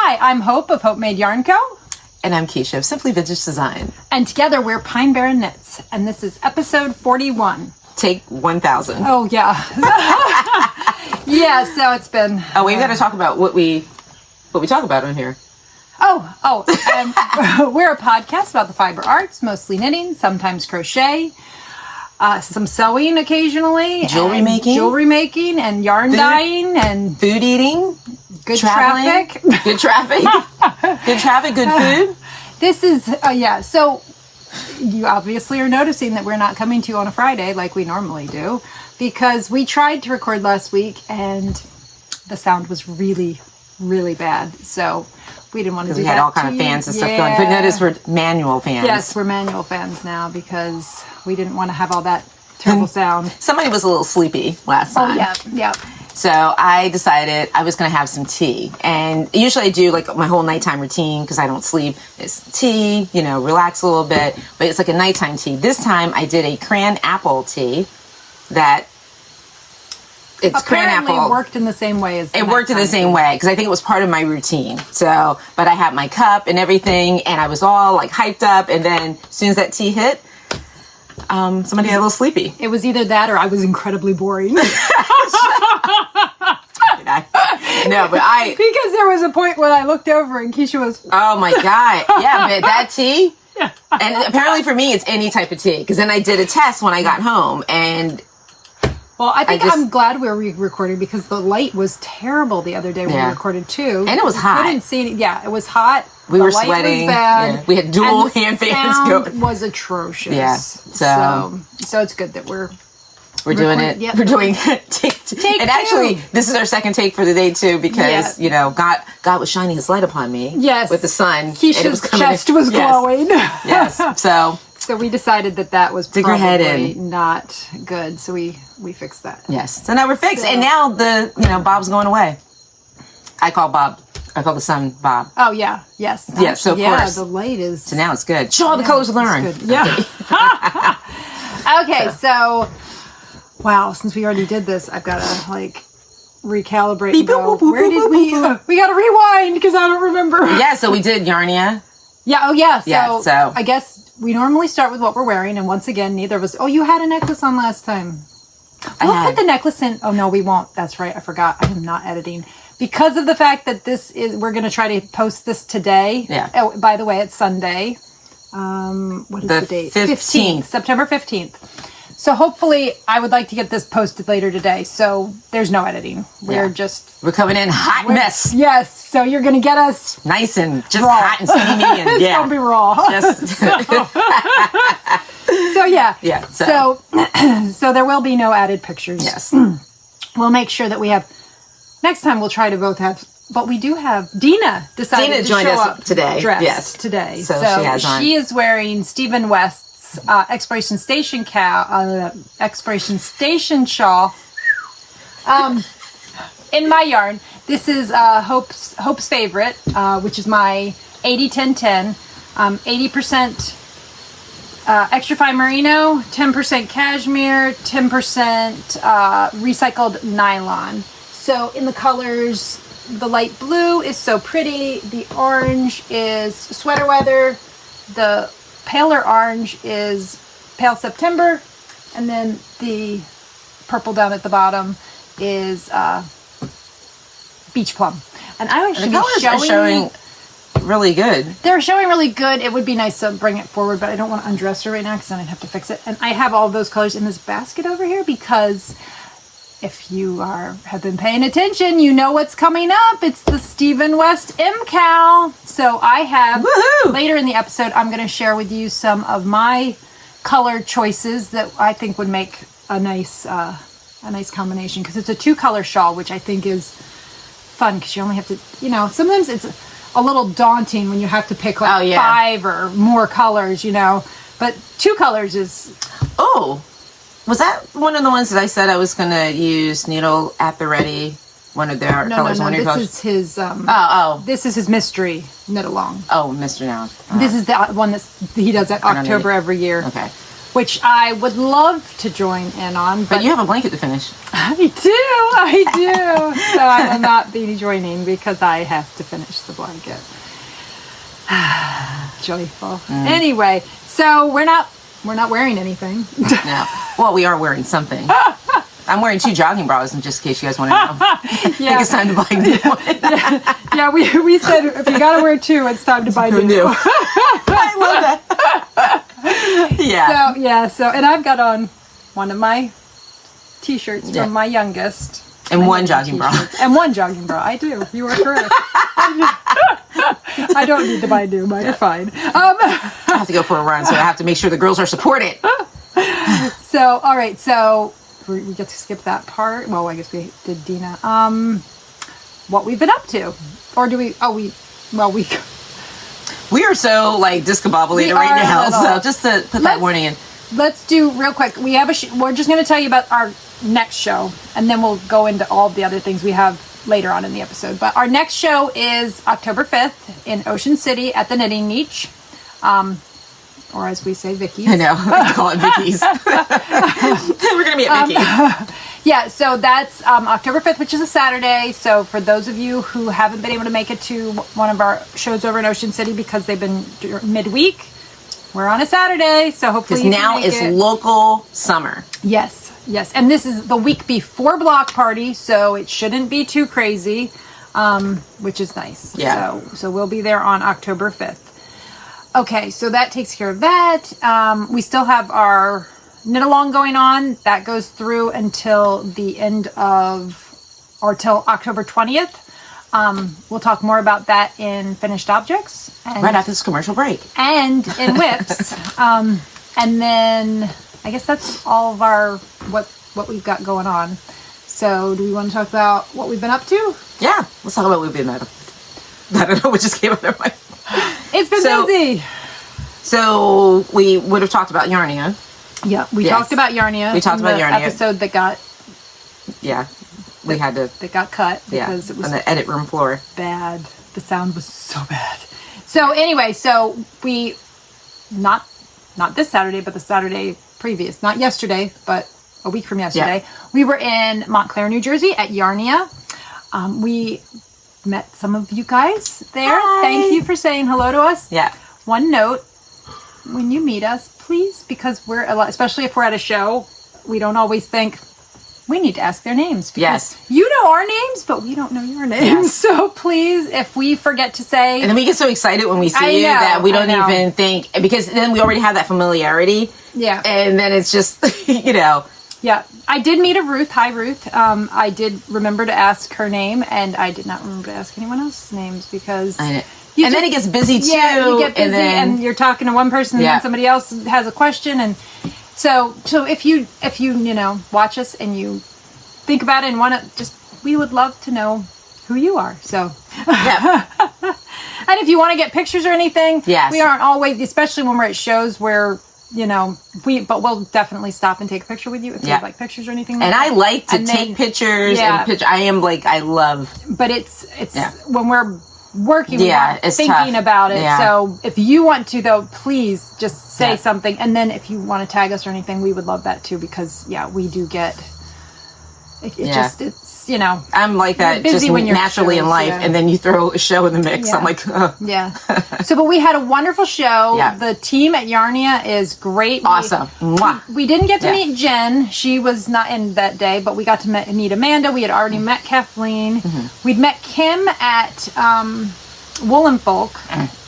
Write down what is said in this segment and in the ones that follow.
Hi, I'm Hope of Hopemade Yarn Co. And I'm Kiesha of Simply Vintage Design. And together we're Pine Barren Knits. And this is episode 41. Take 1,000. Oh, yeah. Yeah, so it's been... Oh, we've got to talk about what we talk about on here. And we're a podcast about the fiber arts, mostly knitting, sometimes crochet, some sewing occasionally. Jewelry making and yarn dyeing and... Food eating. Good traveling, traffic. Good traffic. Good traffic, good food. This is, so you obviously are noticing that we're not coming to you on a Friday like we normally do, because we tried to record last week and the sound was really, really bad. So we didn't want to do that. We had all kind of fans and stuff going. But notice we're manual fans. Yes, we're manual fans now because we didn't want to have all that terrible sound. Somebody was a little sleepy last time. Oh, yeah. So I decided I was going to have some tea. And usually I do like my whole nighttime routine because I don't sleep. It's tea, relax a little bit. But it's like a nighttime tea. This time I did a cran apple tea that it's cran apple. Apparently worked in the same way as it worked in the same way because I think it was part of my routine. So, but I had my cup and everything and I was all like hyped up. And then as soon as that tea hit, somebody got a little sleepy. It was either that or I was incredibly boring. No, but because there was a point when I looked over and Kiesha was... Oh my God. Yeah, but that tea... Yeah. And apparently for me, it's any type of tea. Because then I did a test when I got home and... Well, I'm glad we're recording because the light was terrible the other day when we recorded too. And it was hot. I didn't see it. Yeah, it was hot. We were sweating. Was bad. Yeah. We had dual hand fans going. It was atrocious. Yeah. So it's good that we're doing it. Yep. We're doing take and actually, this is our second take for the day too, because God was shining His light upon me. Yes, with the sun. Kiesha's chest was glowing. Yes. So we decided that was probably not good. So we fixed that. Yes. So now we're fixed, and now Bob's going away. I call the sun Bob. Oh yeah. Yes. Yeah. So of course the light is. So now it's good. Show all the colors learn. Yeah. Okay. So. Wow, since we already did this, I've got to recalibrate and go, where did we got to rewind because I don't remember. Yeah, so we did Yarnia. Yeah, oh yeah. So I guess we normally start with what we're wearing, and once again, neither of us, you had a necklace on last time. We'll put the necklace in, no, we won't. That's right, I forgot. I am not editing. Because of the fact that we're going to try to post this today. Yeah. Oh, by the way, it's Sunday. What is the date? 15th. September 15th. So hopefully, I would like to get this posted later today. So there's no editing. We're coming in hot mess. Yes. So you're going to get us nice and just raw. hot and steamy. And it's going to be raw. So yeah. Yeah. So there will be no added pictures. Yes. We'll make sure that we have. Next time we'll try to both have. But we do have Dina decided to joined show us up today. Dressed yes. Today. So she has on. She is wearing Stephen West's Exploration Station Exploration Station shawl. In my yarn, this is Hope's favorite, which is my 80-10-10, 80% extra fine merino, 10% cashmere, 10% recycled nylon. So in the colors, the light blue is so pretty. The orange is sweater weather. The paler orange is pale September, and then the purple down at the bottom is beach plum. And I should be showing really good. They're showing really good. It would be nice to bring it forward, but I don't want to undress her right now because then I'd have to fix it. And I have all those colors in this basket over here because if you have been paying attention, you know what's coming up. It's the Stephen West MCal. So I have, later in the episode, I'm going to share with you some of my color choices that I think would make a nice combination. Because it's a 2-color shawl, which I think is fun because you only have to, sometimes it's a little daunting when you have to pick 5 or more colors, But 2 colors is... Oh, was that one of the ones that I said I was going to use needle at the ready? One of their colors? No, this is his... This is his mystery Knitalong. Oh, mystery now. This is the one that he does at October every year. Okay. which I would love to join in on. But you have a blanket to finish. I do. So I will not be joining because I have to finish the blanket. Joyful. Anyway, so we're not wearing anything. No. Well, we are wearing something. I'm wearing 2 jogging bras, just in case you guys want to know. I think it's time to buy a new one. Yeah, we said if you got to wear 2, it's time to buy new. I love that. Yeah. So, and I've got on one of my t-shirts from my youngest. And one jogging bra. And one jogging bra. I do. You are correct. I don't need to buy new. You're fine. I have to go for a run, so I have to make sure the girls are supported. So, all right. So we get to skip that part. Well, I guess we did Dina. What we've been up to, or do we? We are so like discombobulated right now. So just to put that warning in. Let's do real quick. We have we're just going to tell you about our next show, and then we'll go into all the other things we have later on in the episode. But our next show is October 5th in Ocean City at the Knitting Niche, or as we say, Vicky's. I know. I call it Vicky's. We're going to be at Vicky's. Yeah, so that's October 5th, which is a Saturday. So for those of you who haven't been able to make it to one of our shows over in Ocean City because they've been midweek, we're on a Saturday. So hopefully because now it's local summer. Yes. And this is the week before Block Party, so it shouldn't be too crazy, which is nice. Yeah. So we'll be there on October 5th. Okay, so that takes care of that. We still have our Knitalong going on. That goes through until the end of, or till October 20th. We'll talk more about that in Finished Objects. And, right after this commercial break. And in Whips. And then I guess that's all of our, what we've got going on. So do we want to talk about what we've been up to? Yeah, let's talk about what we've been up to. I don't know what just came out of my... It's been busy. So we would have talked about Yarnia. Yeah, we talked about Yarnia. We talked about Yarnia. Episode that got... Yeah, we had to... That got cut because it was... on the edit room floor. Bad. The sound was so bad. So anyway, so we... Not this Saturday, but the Saturday previous. Not yesterday, but a week from yesterday. Yeah. We were in Montclair, New Jersey at Yarnia. We met some of you guys there. Hi. Thank you for saying hello to us. Yeah. One note, when you meet us, please, because we're, especially if we're at a show, we don't always think, we need to ask their names. Yes. You know our names, but we don't know your names. Yes. So please, if we forget to say... And then we get so excited when we see you that we don't even think... Because then we already have that familiarity. Yeah. And then it's just, Yeah. I did meet a Ruth. Hi, Ruth. I did remember to ask her name, and I did not remember to ask anyone else's names because... then it gets busy too. Yeah, you get busy and you're talking to one person and then somebody else has a question. And so if you watch us and you think about it and want to we would love to know who you are. So, yeah. And if you want to get pictures or anything, yes. We aren't always, especially when we're at shows where, but we'll definitely stop and take a picture with you if you like pictures or anything like that. And I like to take pictures I love. But it's when we're working, it's thinking tough. about it. Yeah. So if you want to, though, please just say something. And then if you want to tag us or anything, we would love that too, because we do get it's I'm like that just when you're naturally in life, and then you throw a show in the mix. I'm like, So, but we had a wonderful show. Yeah. The team at Yarnia is great. Awesome. We didn't get to meet Jen. She was not in that day, but we got to meet Amanda. We had already met Kathleen. Mm-hmm. We'd met Kim at Woolen Folk.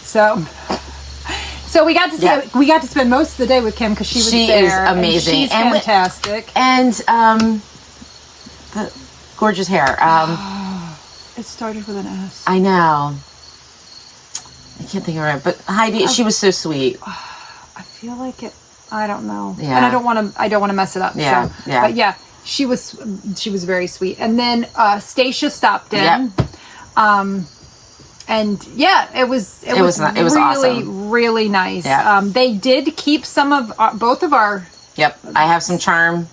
So we got to we got to spend most of the day with Kim because she was there. She is amazing. And she's fantastic. And the gorgeous hair. It started with an S. I know. I can't think of it, but Heidi, she was so sweet. I feel like it. I don't know. Yeah. And I don't want to mess it up. Yeah. So, but she was very sweet. And then Stacia stopped in. Yep. And it was really, awesome. Really nice. Yeah. They did keep some of both of our. Yep. I have some charm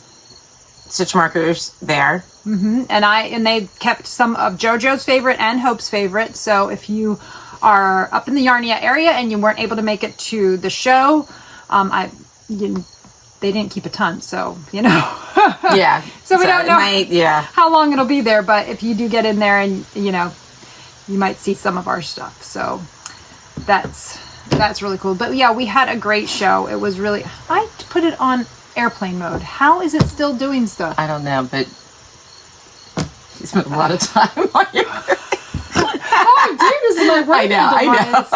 stitch markers there. Mm-hmm. And they kept some of JoJo's favorite and Hope's favorite. So if you are up in the Yarnia area and you weren't able to make it to the show, they didn't keep a ton, so you know. Yeah. So we don't know yeah. how long it'll be there, but if you do get in there and you know, you might see some of our stuff. So that's really cool. But yeah, we had a great show. It was really, I put it on airplane mode. How is it still doing stuff? I don't know, but you spent a lot of time on your Oh, dude, this is my working device.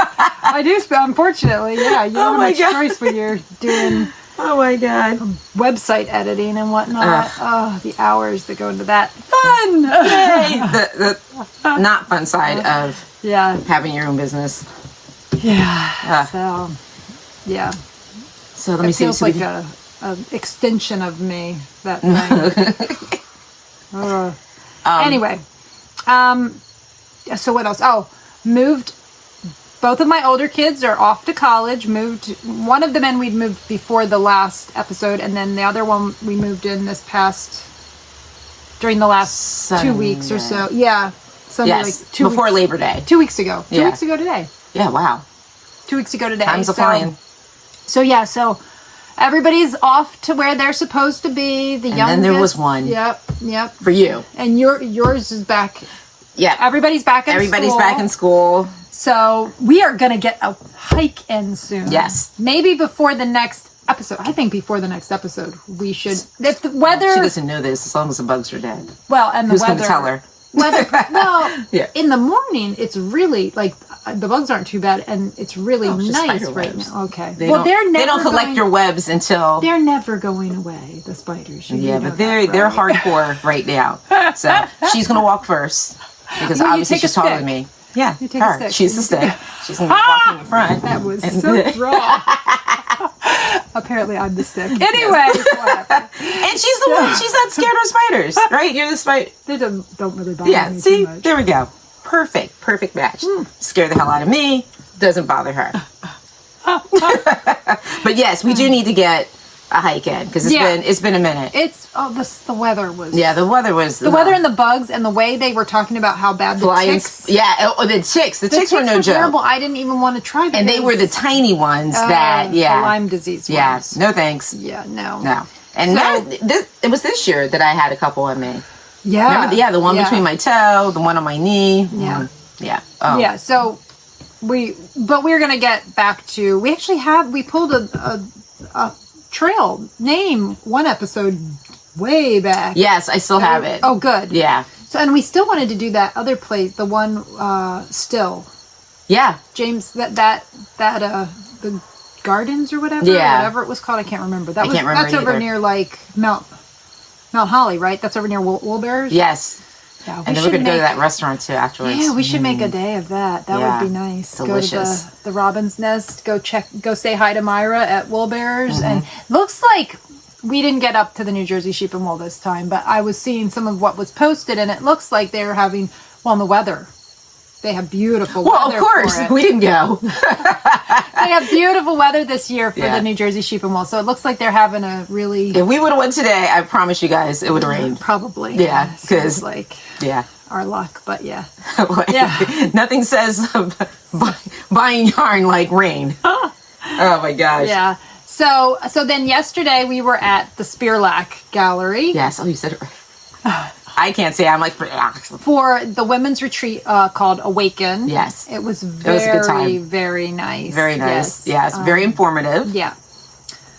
I do, unfortunately, yeah. You don't have much choice when you're doing oh my God. website editing and whatnot. Oh, the hours that go into that. Fun! Yay! The not fun side of having your own business. Yeah. So, yeah. So let me see. It feels like an extension of me, that thing. Anyway. So what else? Oh, moved. Both of my older kids are off to college. Moved. One of the men we'd moved before the last episode, and then the other one we moved in during the last Sunday. 2 weeks or so. Yeah. Sunday, yes. like 2 weeks. Before Labor Day. 2 weeks ago. 2 weeks ago today. Yeah, wow. 2 weeks ago today. Time's a-flying. So everybody's off to where they're supposed to be. The youngest. And then there was one. Yep. For you. And yours is back. Yeah. Everybody's back in school. Everybody's back in school. So we are going to get a hike in soon. Yes. Maybe before the next episode. I think before the next episode we should. If the weather. She doesn't know this as long as the bugs are dead. Well, and the Who's weather. going to tell her? Well, in the morning it's really like the bugs aren't too bad, and it's really nice right now. Okay. They don't collect your webs until they're never going away. The spiders. Yeah, but they're hardcore right now. So she's going to walk first because obviously she's taller than me. Yeah, you take a stick. She's the stick. She's going to be walking in front. That was so wrong. Apparently, I'm the stick. Anyway, and she's the one. She's not scared of spiders, right? You're the spider. They don't really bother me see, too much. There we go. Perfect match. Scare the hell out of me. Doesn't bother her. But yes, we do need to get a hike in because it's been a minute. The weather was the weather was the weather and the bugs and the way they were talking about how bad the ticks. The ticks were no joke. Terrible. I didn't even want to try them. And they were the tiny ones the Lyme disease ones. No thanks. No. And it was this year that I had a couple on me. Yeah. Remember, the one between my toe, the one on my knee. Yeah. Yeah. So we're gonna get back to. We actually we pulled a trail name one episode way back. Yes, I still have it. Oh, good. Yeah. So, and we still wanted to do that other place, the one still. Yeah. James, the Gardens or whatever. Yeah. Whatever it was called, I can't remember. That's either. over near like Mount Holly, right? That's over near Wilbur's. Yes. Yeah, and then we're going to go to that restaurant too afterwards. Yeah, we should make a day of that. That would be nice. Delicious. Go to the Robin's Nest. Go say hi to Myra at Wilbur's. And looks like we didn't get up to the New Jersey Sheep and Wool this time, but I was seeing some of what was posted, and it looks like they're having, the weather. They have beautiful weather. Well, of course. We didn't go. They have beautiful weather this year for the New Jersey Sheep and Wool. So it looks like they're having a really... If we would have went today, I promise you guys, it would have rained. Probably. Yeah. Because... our luck, but yeah. Nothing says buying yarn like rain. Oh my gosh. Yeah. So then yesterday we were at the Spearlack Gallery. Yes. Oh, you said it right. I can't say. I'm like... For the women's retreat called Awaken. Yes. It was very, a good time. Very nice. Very nice. Yes. Very informative. Yeah.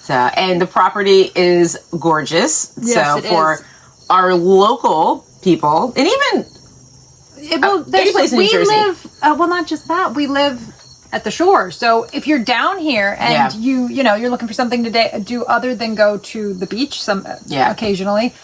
So, and the property is gorgeous. Yes, so for our local people, and even any place in New Jersey. Not just that. We live at the shore. So if you're down here and you're looking for something to do other than go to the beach occasionally,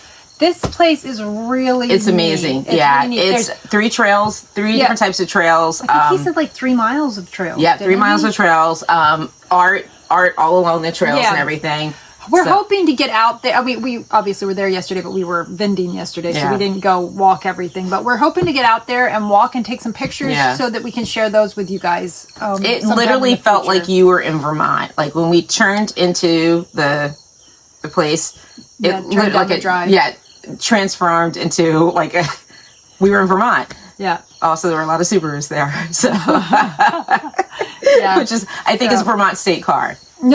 this place is really It's amazing. Really neat. It's three trails, different types of trails. I think he said like 3 miles of trails. Yeah, 3 miles of trails. Art all along the trails and everything. We're hoping to get out there. I mean, we obviously were there yesterday, but we were vending yesterday, so we didn't go walk everything. But we're hoping to get out there and walk and take some pictures so that we can share those with you guys. It literally felt like you were in Vermont. Like when we turned into the place, it looked like a drive. Yeah, transformed into like we were in Vermont. Yeah. Also, there were a lot of Subarus there, so which is I think is a Vermont state car. So,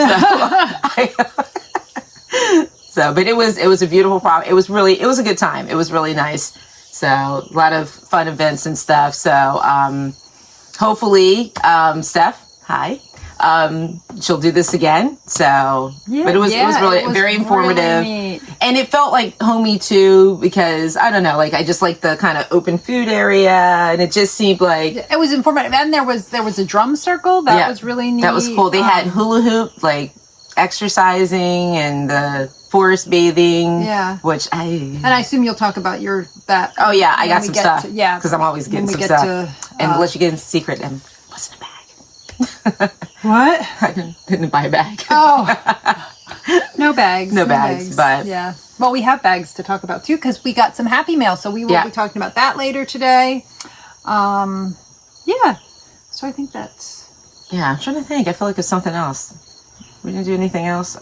So, but it was a beautiful project. It was a good time. It was really nice. So a lot of fun events and stuff. So hopefully, Steph, hi. She'll do this again. So, Yeah, but it was really very informative, really and it felt like homey too, because I don't know, like I just like the kind of open food area, and it just seemed like it was informative. And there was a drum circle that was really neat. That was cool. They had hula hoop, like exercising and the forest bathing. Yeah, and I assume you'll talk about that. Oh yeah, I got some stuff. Yeah, because I'm always getting some stuff. And let you get in secret, and what's in the bag? What? I didn't buy a bag. Oh, no bags. No bags, but yeah. Well, we have bags to talk about too, because we got some happy mail, so we will be talking about that later today. Yeah. So I think that's. Yeah, I'm trying to think. I feel like it's something else. We didn't do anything else.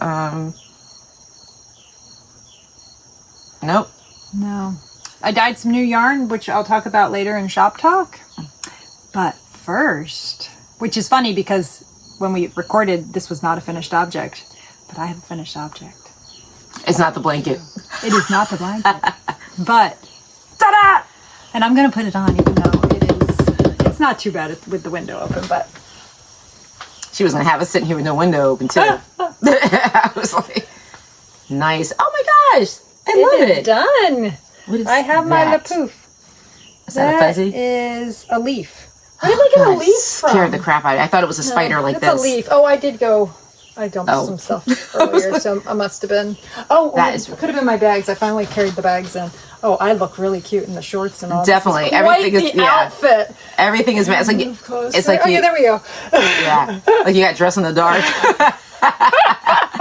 Nope. No. I dyed some new yarn, which I'll talk about later in shop talk. But first, which is funny because when we recorded, this was not a finished object, but I have a finished object. It's not the blanket. It is not the blanket, but ta-da! And I'm going to put it on, even though it's not too bad with the window open, but. She was going to have us sitting here with no window open too. I was like, nice. Oh my gosh. I love it. Done. What is I have my Pouf. Is that a fuzzy? That is a leaf. Where did I get a leaf from? Scared the crap out of me. I thought it was a spider like this. It's a leaf. Oh, I dumped some stuff earlier, so I must have been. It could have been my bags. I finally carried the bags in. Oh, I look really cute in the shorts and all. Definitely, everything is the outfit. Everything is. It's like there we go. Yeah, like you got dressed in the dark.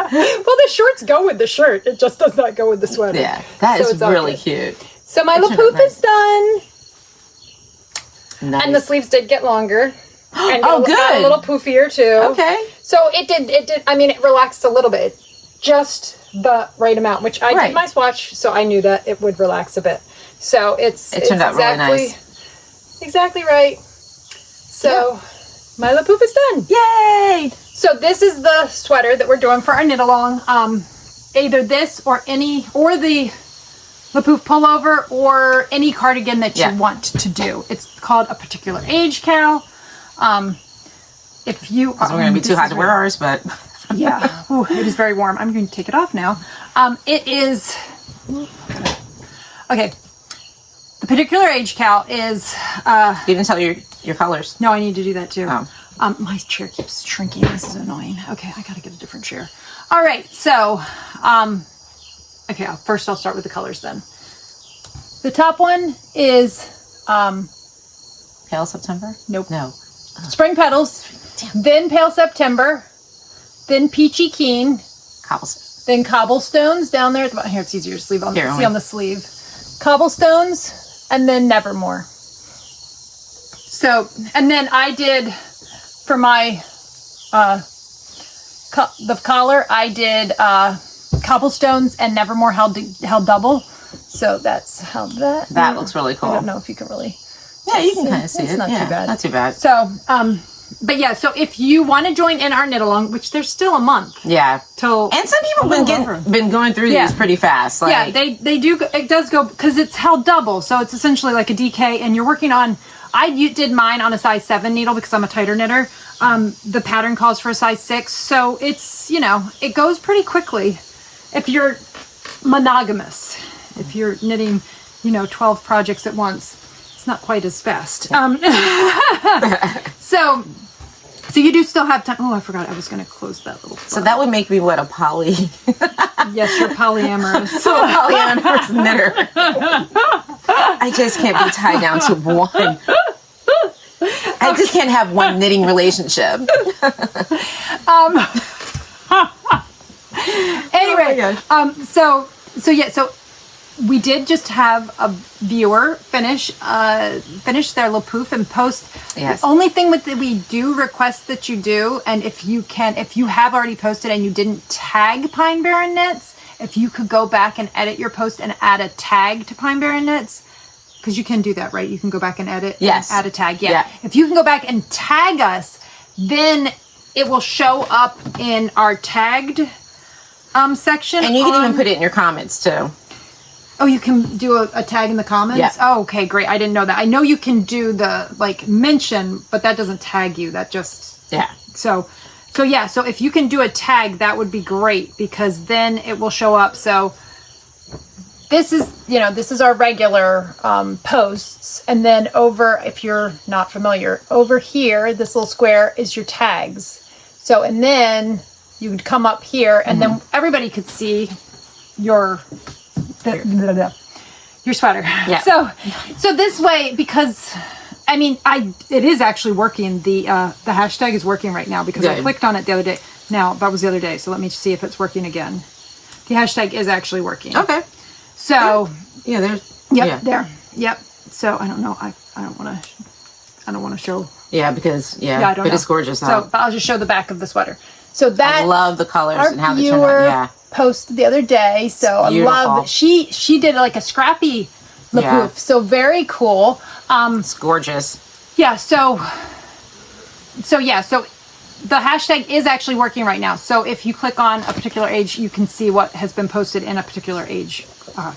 Well, the shorts go with the shirt. It just does not go with the sweater. Yeah, that is really cute. So my Pouf is done. Nice. And the sleeves did get longer. And good. Got a little poofier too. Okay. So it did. I mean, it relaxed a little bit, just the right amount. Which I did my swatch, so I knew that it would relax a bit. So it turned out really nice. Exactly right. So my Pouf is done. Yay! So this is the sweater that we're doing for our knit along. Either this or the Pouf pullover or any cardigan that you want to do. It's called a particular age cow. If you are, we're going to be too hot to wear ours, but yeah, ooh, it is very warm. I'm going to take it off now. It is okay. The particular age cow is. You didn't tell your colors. No, I need to do that too. Oh. My chair keeps shrinking. This is annoying. Okay, I got to get a different chair. All right, so okay, first I'll start with the colors then. The top one is Pale September? Nope. No. Spring Petals. Then Pale September. Then Peachy Keen. Cobblestones. Then Cobblestones down there at the bottom. Here, it's easier to see on the sleeve. Cobblestones, and then Nevermore. So, and then I did for my the collar, I did Cobblestones and Nevermore held double. So that's how that looks really cool. I don't know if you can really. Yeah, you can kind of see it. It's not too bad. Not too bad. So, but yeah, so if you want to join in our knit along, which there's still a month. Yeah. Till and some people been going through these pretty fast. Like, yeah, they do. It does go because it's held double, so it's essentially like a DK, and you're working on. I did mine on a size 7 needle because I'm a tighter knitter. The pattern calls for a size 6, so it's it goes pretty quickly if you're monogamous. If you're knitting, 12 projects at once, it's not quite as fast. So you do still have time. Oh, I forgot I was going to close that little flap. So that would make me what, a poly? Yes, you're polyamorous. So a polyamorous knitter. I just can't be tied down to one. I just can't have one knitting relationship. Anyway, so we did just have a viewer finish their little Pouf and post. Yes. The only thing that we do request that you do, and if you have already posted and you didn't tag Pine Barren Knits, if you could go back and edit your post and add a tag to Pine Barren Knits, because you can do that, right? You can go back and edit. Yes. And add a tag. Yeah. If you can go back and tag us, then it will show up in our tagged section. And you can even put it in your comments too. Oh, you can do a tag in the comments? Yeah. Oh, okay, great. I didn't know that. I know you can do the, like, mention, but that doesn't tag you. That just... Yeah. So yeah, so if you can do a tag, that would be great, because then it will show up. So this is our regular posts. And then over, if you're not familiar, over here, this little square is your tags. So, and then you would come up here, and then everybody could see your sweater. Yeah. So this way, because I mean, it is actually working. The hashtag is working right now, because I clicked on it the other day. Now, that was the other day, so let me see if it's working again. The hashtag is actually working. Okay. So yeah, there's there. Yep. So I don't know. I don't want to show. Yeah, because I don't but know. it's gorgeous. So but I'll just show the back of the sweater. So that I love the colors and how they turn viewer out. Yeah. posted the other day. So I love she did like a scrappy Pouf. So very cool. It's gorgeous. Yeah. So the hashtag is actually working right now. So if you click on a particular age, you can see what has been posted in a particular age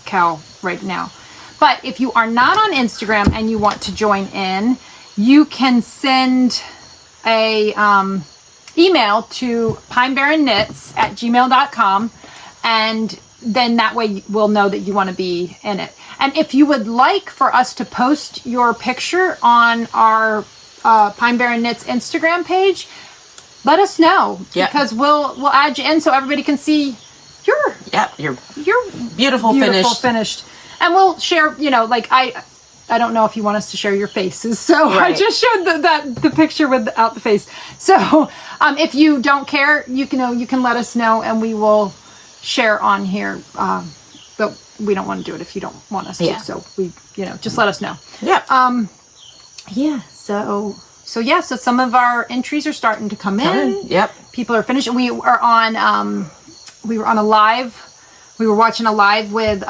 cow right now. But if you are not on Instagram and you want to join in, you can send a email to pinebarrenknits@gmail.com, and then that way we'll know that you want to be in it. And if you would like for us to post your picture on our Pine Barren Knits Instagram page, let us know, because we'll add you in so everybody can see your beautiful finished. And we'll share, like I don't know if you want us to share your faces, so I just showed the picture without the face. So if you don't care, you can let us know, and we will share on here. But we don't want to do it if you don't want us to. So we, just let us know. Yeah. So some of our entries are starting to come in. Yep. People are finishing. We were on a live. We were watching a live with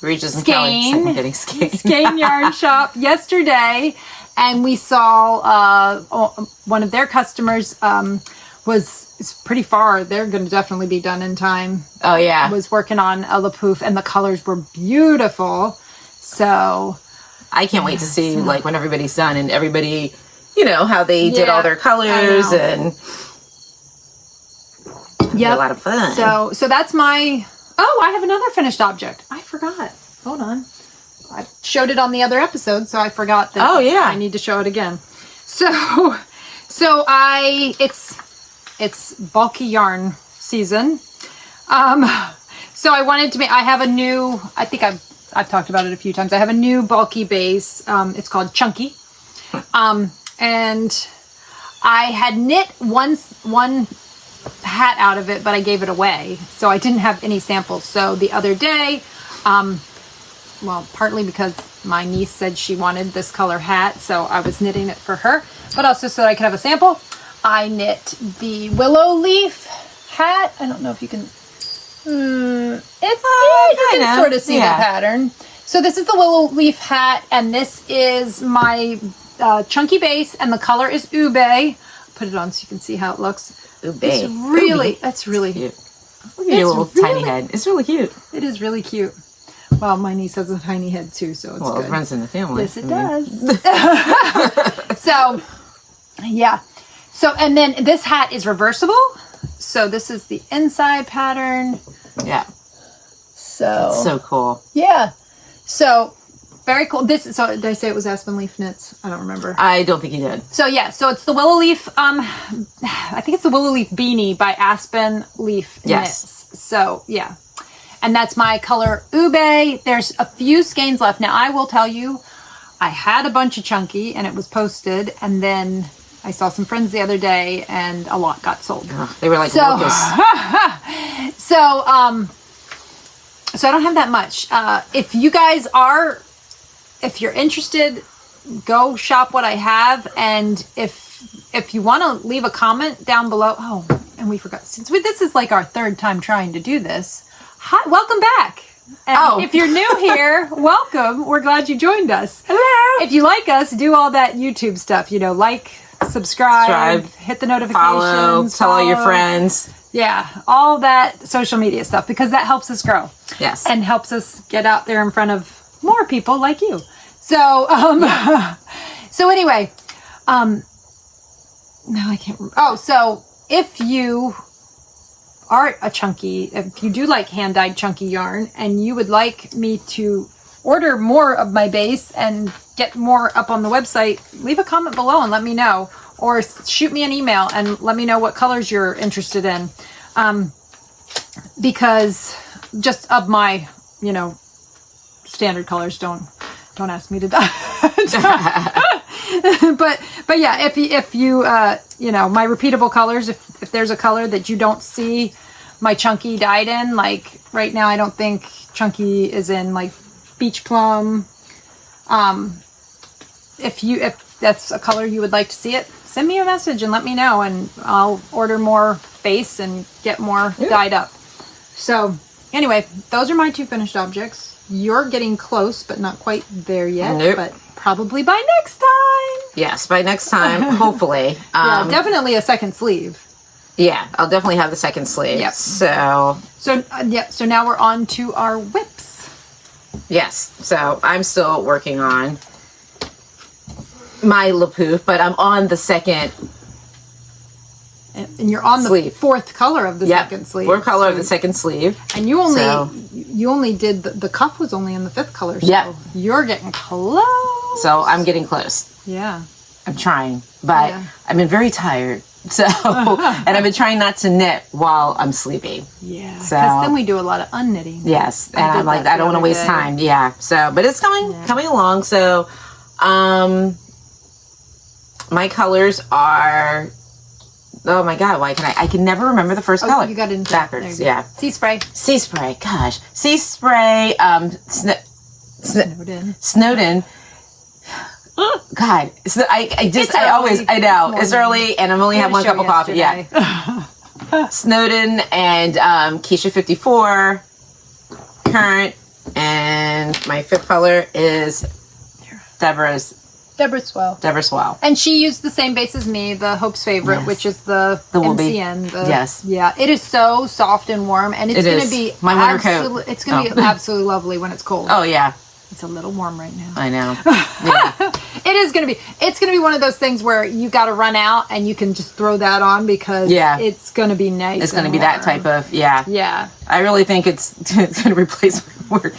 Regis and Kelly. Skein Yarn Shop yesterday, and we saw one of their customers it's pretty far. They're going to definitely be done in time. Oh yeah. Was working on a Pouf, and the colors were beautiful. So I can't wait to see when everybody's done, and everybody, how they did all their colors, and a lot of fun. So that's my. Oh, I have another finished object. I forgot. Hold on. I showed it on the other episode, so I forgot that. I need to show it again. So it's bulky yarn season. So I wanted to make. I have a new. I think I've talked about it a few times. I have a new bulky base. It's called Chunky. And I had knit one hat out of it, but I gave it away. So I didn't have any samples. So the other day, partly because my niece said she wanted this color hat, so I was knitting it for her, but also so that I could have a sample. I knit the willow leaf hat. I don't know if you can... you can sort of see the pattern. So this is the willow leaf hat, and this is my chunky base, and the color is ube. Put it on so you can see how it looks. Ube. That's really cute. Look at your little tiny head. It's really cute. It is really cute. Well, my niece has a tiny head too, so it's good. It runs in the family. Yes, it does. So, yeah. So, and then this hat is reversible. So this is the inside pattern. Yeah. So. That's so cool. Yeah. So, very cool. So did I say it was Aspen Leaf Knits? I don't remember. I don't think you did. So yeah, so it's the Willow Leaf, I think it's the Willow Leaf Beanie by Aspen Leaf Knits. So yeah. And that's my color ube. There's a few skeins left. Now I will tell you, I had a bunch of chunky and it was posted, and then I saw some friends the other day and a lot got sold. Ugh, they were like locusts. So I don't have that much. If you guys are, if you're interested, go shop what I have. And if you want to leave a comment down below. Oh, and we forgot, this is like our third time trying to do this. Hi, welcome back. And if you're new here, welcome. We're glad you joined us. Hello. If you like us, do all that YouTube stuff, like, subscribe, hit the notifications, follow, tell all your friends. Yeah, all that social media stuff, because that helps us grow. Yes. And helps us get out there in front of more people like you. So, so anyway, now I can't remember. Oh, so if you are if you do like hand-dyed chunky yarn and you would like me to order more of my base and get more up on the website, leave a comment below and let me know. Or shoot me an email and let me know what colors you're interested in. Because just of my, standard colors, don't ask me to dye. but yeah, if you, my repeatable colors, if there's a color that you don't see my chunky dyed in, like right now, I don't think chunky is in like beach plum. If that's a color you would like to see it, send me a message and let me know, and I'll order more base and get more dyed up. So anyway, those are my 2 finished objects. You're getting close, but not quite there yet. Nope. But probably by next time. Yes, by next time, hopefully. Yeah, definitely a second sleeve. Yeah, I'll definitely have the second sleeve. Yep. So now we're on to our whips. Yes, so I'm still working on my Pouf, but I'm on the second and you're on the sleeve. 4th color of the second sleeve. 4th color of the second sleeve. And you only did the cuff was only in the 5th color. So you're getting close. So I'm getting close. Yeah. I'm trying, but I've been very tired. So, and I've been trying not to knit while I'm sleeping. Yeah. So because then we do a lot of unknitting. Yes. And I'm like, I don't want to waste time. Yeah. So, but it's coming along. So, my colors are, oh my God, why I can never remember the first color. You got it backwards. Yeah. Sea spray. Sea spray. Gosh. Sea spray. Snowden. God. So I know. It's early and I'm only have one cup of coffee. Yeah. Snowden and Kiesha 54 current, and my 5th color is Deborah Swell. And she used the same base as me, the Hope's favorite, which is the MCN. Yes. Yeah. It is so soft and warm, and it's going to be my winter coat. It's going to be absolutely lovely when it's cold. Oh yeah. It's a little warm right now. I know. Yeah. It's going to be one of those things where you got to run out and you can just throw that on because it's going to be nice. It's going to be that type of, Yeah. I really think it's going to replace my work.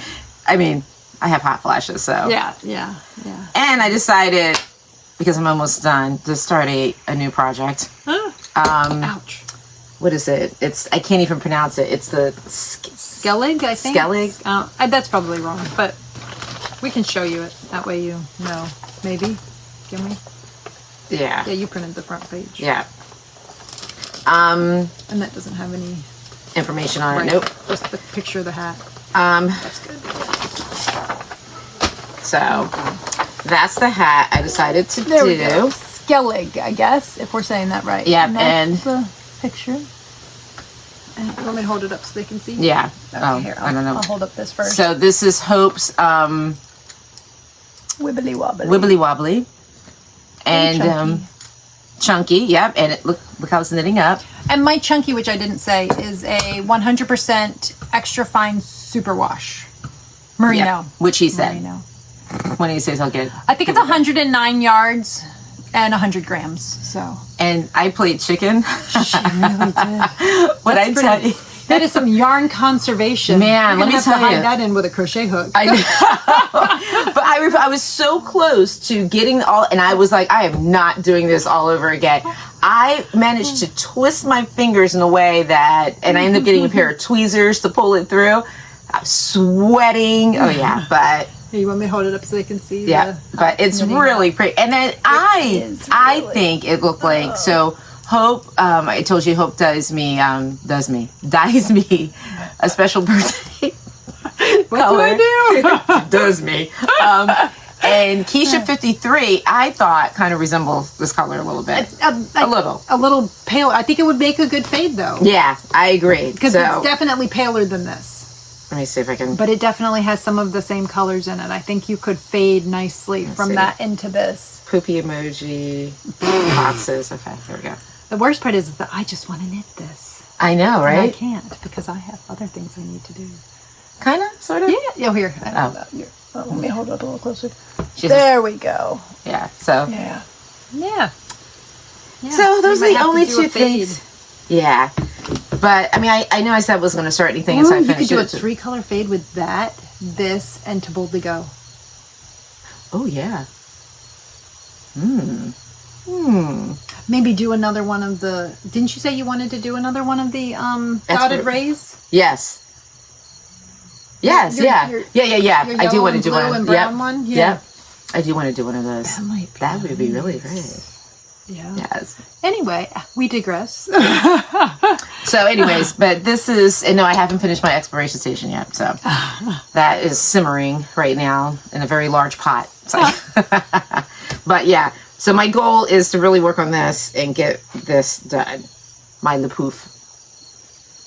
I mean, I have hot flashes, so. Yeah. And I decided, because I'm almost done, to start a new project. Ouch. What is it? I can't even pronounce it. It's the Skellig, I think. Skellig. That's probably wrong, but we can show you it. That way you know. Maybe. Can we? Yeah. Yeah, you printed the front page. Yeah. And that doesn't have any information on it. Nope. Just the picture of the hat. That's good. So that's the hat I decided to there do. We go. Skellig, I guess, if we're saying that right. Yeah, and the picture. And you want me to hold it up so they can see? Yeah. Okay, here, I don't know. I'll hold up this first. So this is Hope's Wibbly Wobbly. Wibbly Wobbly. And chunky, yep. And look how it's knitting up. And my chunky, which I didn't say, is a 100% extra fine superwash. Merino. Yep, which he said. Merino. When he says I'll get. I think it's 109 yards and 100 grams. So. And I played chicken. She really did. What I tell you. That is some yarn conservation. Man, let me tell you. Hide that in with a crochet hook. I know. But I was so close to getting all, and I was like, I am not doing this all over again. I managed to twist my fingers in a way that, and I ended up getting a pair of tweezers to pull it through. I'm sweating. Oh yeah, but. You want me to hold it up so they can see? Yeah, but it's really pretty. And then I think it looked like, so Hope, I told you Hope dyes me a special birthday color. What do I do? Does me. And Kiesha 53, I thought kind of resembles this color a little bit. A little pale. I think it would make a good fade though. Yeah, I agree. Because it's definitely paler than this. Let me see if I can. But it definitely has some of the same colors in it. I think you could fade nicely from that into this. Poopy emoji boxes. Okay, here we go. The worst part is that I just want to knit this. I know, And right? I can't because I have other things I need to do. Kind of, sort of. Yeah. Oh, here. I Oh. know here. Oh, let me hold it up a little closer. She's- There we go. Yeah. So. Yeah. Yeah. So those You are might the have only to do a two fade. things. Yeah. But I mean, I know I said I wasn't going to start anything, Ooh, so I you could finished do a it. 3-color fade with that, this, and To Boldly Go. Oh yeah. Maybe do another one of the. Didn't you say you wanted to do another one of the dotted rays? Yes. Yes. Your- Yeah. your- Yeah. your I do yellow want to and do blue one. and brown one? Yeah. Yep. I do want to do one of those. That might be That would be really nice. great. Yeah. Yes. Anyway, we digress. So, anyways, but this is, and no, I haven't finished my exploration station yet. So that is simmering right now in a very large pot. So. But yeah, so my goal is to really work on this and get this done. My Pouf.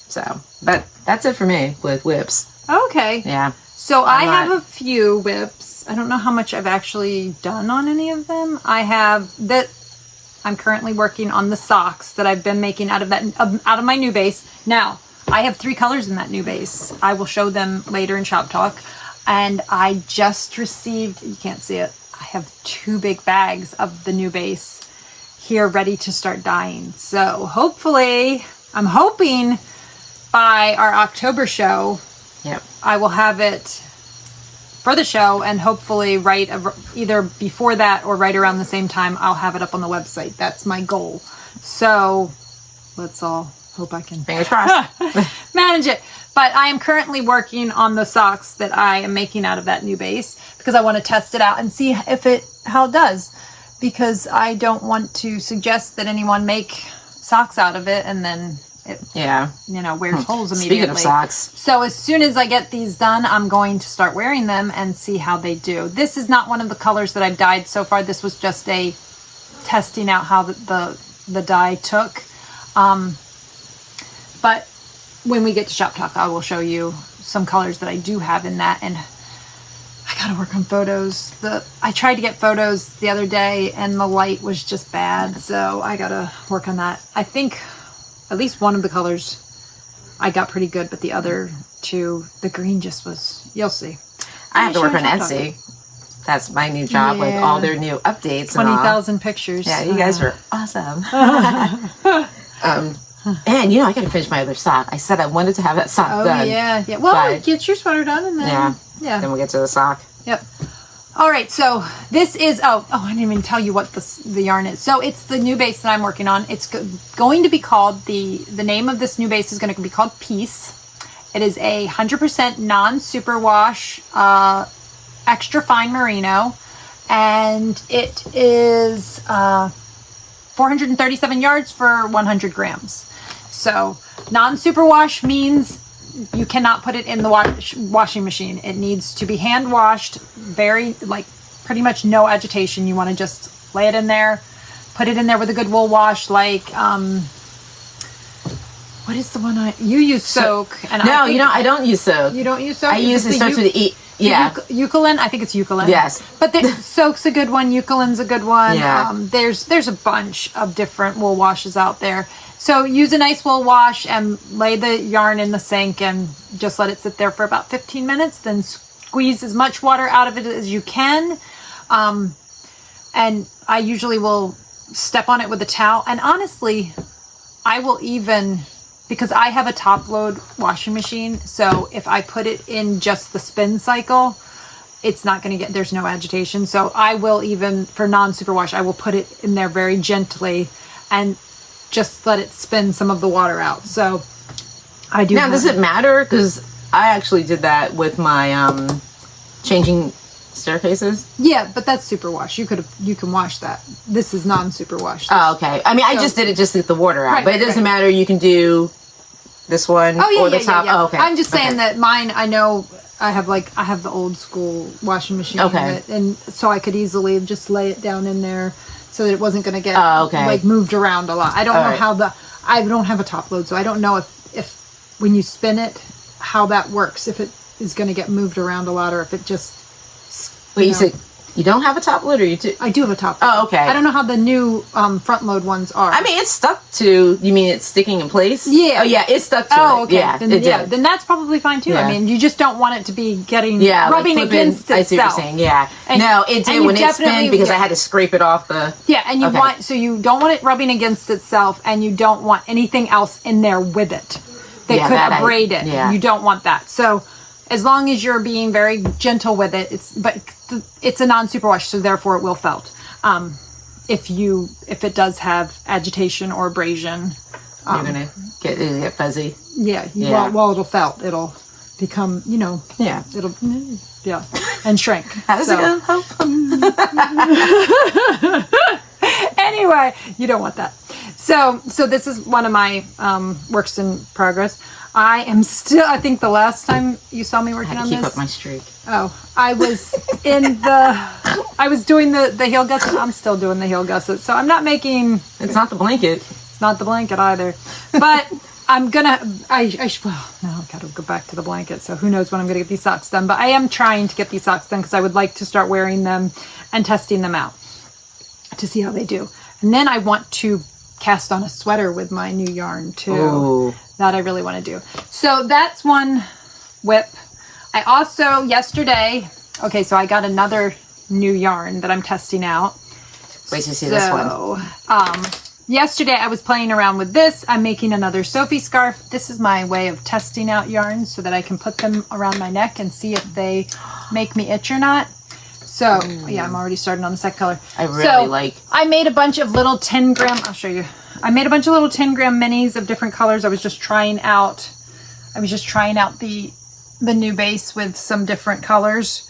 So, but that's it for me with whips. Okay. Yeah. So I not- have a few whips. I don't know how much I've actually done on any of them. I have that. I'm currently working on the socks that I've been making out of my new base. Now, I have 3 colors in that new base. I will show them later in Shop Talk. And I just received, you can't see it, I have 2 big bags of the new base here ready to start dyeing. So hopefully, I'm hoping by our October show, Yep. I will have it for the show, and hopefully either before that or right around the same time, I'll have it up on the website. That's my goal. So let's all hope I can Fingers crossed. manage it. But I am currently working on the socks that I am making out of that new base because I want to test it out and see how it does. Because I don't want to suggest that anyone make socks out of it and then it Yeah. wears holes immediately. Speaking of socks. So as soon as I get these done, I'm going to start wearing them and see how they do. This is not one of the colors that I've dyed so far. This was just a testing out how the dye took. But when we get to Shop Talk, I will show you some colors that I do have in that. And I gotta work on photos. I tried to get photos the other day and the light was just bad. So I gotta work on that. I think at least one of the colors I got pretty good, but the other 2, the green just was, you'll see. I have to work on Shop Talk. Etsy. That's my new job with all their new updates. 20,000 pictures. Yeah, you guys are awesome. And I got to finish my other sock. I said I wanted to have that sock done. Oh, yeah. Well, but- get your sweater done and then, Then we'll get to the sock. Yep. All right, so this is, I didn't even tell you what the yarn is. So it's the new base that I'm working on. It's going to be called, the name of this new base is going to be called Peace. It is a 100% non-superwash, extra fine merino, and it is 437 yards for 100 grams. So non-superwash means you cannot put it in the washing machine. It needs to be hand washed, pretty much no agitation. You want to just lay it in there, put it in there with a good wool wash, what is the one you use soak? And I don't use soak. You don't use soak? I use it starts with the E. Yeah. Eucalyptus, I think it's Eucalyptus. Yes. But soak's a good one. Eucalyptus a good one. Yeah. There's a bunch of different wool washes out there. So use a nice wool wash and lay the yarn in the sink and just let it sit there for about 15 minutes. Then squeeze as much water out of it as you can. And I usually will step on it with a towel. And honestly, I will even, because I have a top load washing machine, so if I put it in just the spin cycle, it's not going to there's no agitation. So I will even, for non-superwash, I will put it in there very gently and just let it spin some of the water out. So I do. Now, does it matter? Because I actually did that with my changing staircases. Yeah, but that's superwash. You can wash that. This is non-superwash. Oh, okay. I mean, I just did it just to get the water out, Right, but it doesn't matter. You can do this one or the top. Yeah. Oh, okay. I'm just saying that mine, I know I have the old school washing machine. Okay. And so I could easily just lay it down in there so that it wasn't going to get moved around a lot. I don't know how I don't have a top load, so I don't know if when you spin it, how that works, if it is going to get moved around a lot or if it just, Wait, you said You don't have a top load, or you do? I do have a top. Oh, okay. I don't know how the new front load ones are. I mean, it's stuck to. You mean it's sticking in place? Yeah. Oh, yeah, it's stuck to. Oh, it. okay. Yeah, Then, it did. then that's probably fine too. Yeah. I mean, you just don't want it to be getting rubbing like against itself. I see what you're saying. Yeah. And- no, it and did you when it spun definitely- because I had to scrape it off the. Yeah, and you Okay. you don't want it rubbing against itself, and you don't want anything else in there with it that Yeah, could that abrade it. yeah. You don't want that. So as long as you're being very gentle with it, it's a non-superwash, so therefore it will felt. If it does have agitation or abrasion, You're gonna get fuzzy. yeah. Yeah. Well, it'll felt. It'll become, Yeah. it'll, and shrink. How does it go? Hope? Anyway, you don't want that. So this is one of my works in progress. I think the last time you saw me working on Keep this. up my streak. I was I was doing the heel gusset. I'm still doing the heel gusset. So I'm not making. It's not the blanket. It's not the blanket either. But I'm gonna. I gotta go back to the blanket. So who knows when I'm gonna get these socks done? But I am trying to get these socks done because I would like to start wearing them and testing them out to see how they do. And then I want to cast on a sweater with my new yarn too. Ooh. That I really want to do. So that's one whip. I also yesterday. Okay, so I got another new yarn that I'm testing out. Wait to see this one. Yesterday I was playing around with this. I'm making another Sophie Scarf. This is my way of testing out yarns so that I can put them around my neck and see if they make me itch or not. So, yeah, I'm already starting on the second color. I really like... I made a bunch of little 10 gram... I'll show you. I made a bunch of little 10 gram minis of different colors. I was just trying out the new base with some different colors.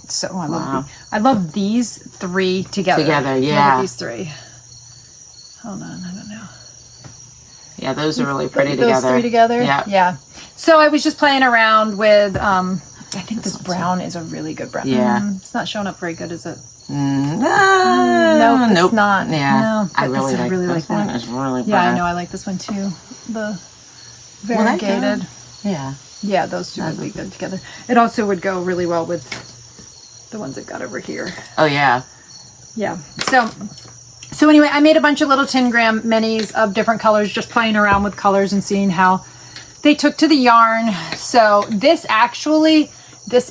So I love these three together. Together, Look yeah. at these three. Hold on, I don't know. Yeah, those are really pretty Those together. three together? Yeah. Yeah. So I was just playing around with, I think this brown is a really good brown. Yeah. It's not showing up very good, is it? Nope, It's not. Yeah, No, I but really like like this one. that. It's really Yeah, I pretty. know. I like this one too. The that variegated. Yeah. Yeah, those two would be good together. It also would go really well with the ones I've got over here. Oh, yeah. Yeah. So anyway, I made a bunch of little 10 gram minis of different colors, just playing around with colors and seeing how they took to the yarn. So this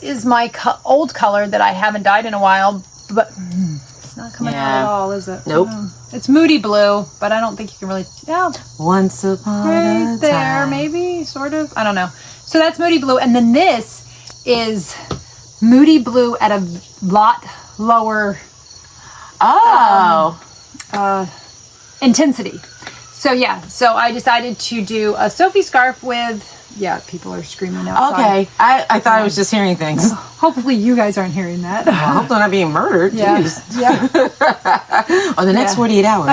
is my old color that I haven't dyed in a while, but it's not coming out at all, is it? Nope. No. It's moody blue, but I don't think you can really tell. Once upon a Right there, time. maybe, sort of. I don't know. So that's moody blue, and then this is moody blue at a lot lower intensity. So yeah, so I decided to do a Sophie Scarf with, people are screaming outside. Okay. I thought I was just hearing things. Hopefully you guys aren't hearing that. I hope they're not being murdered. Yeah. Jeez. Yeah. Or the next 48 hours.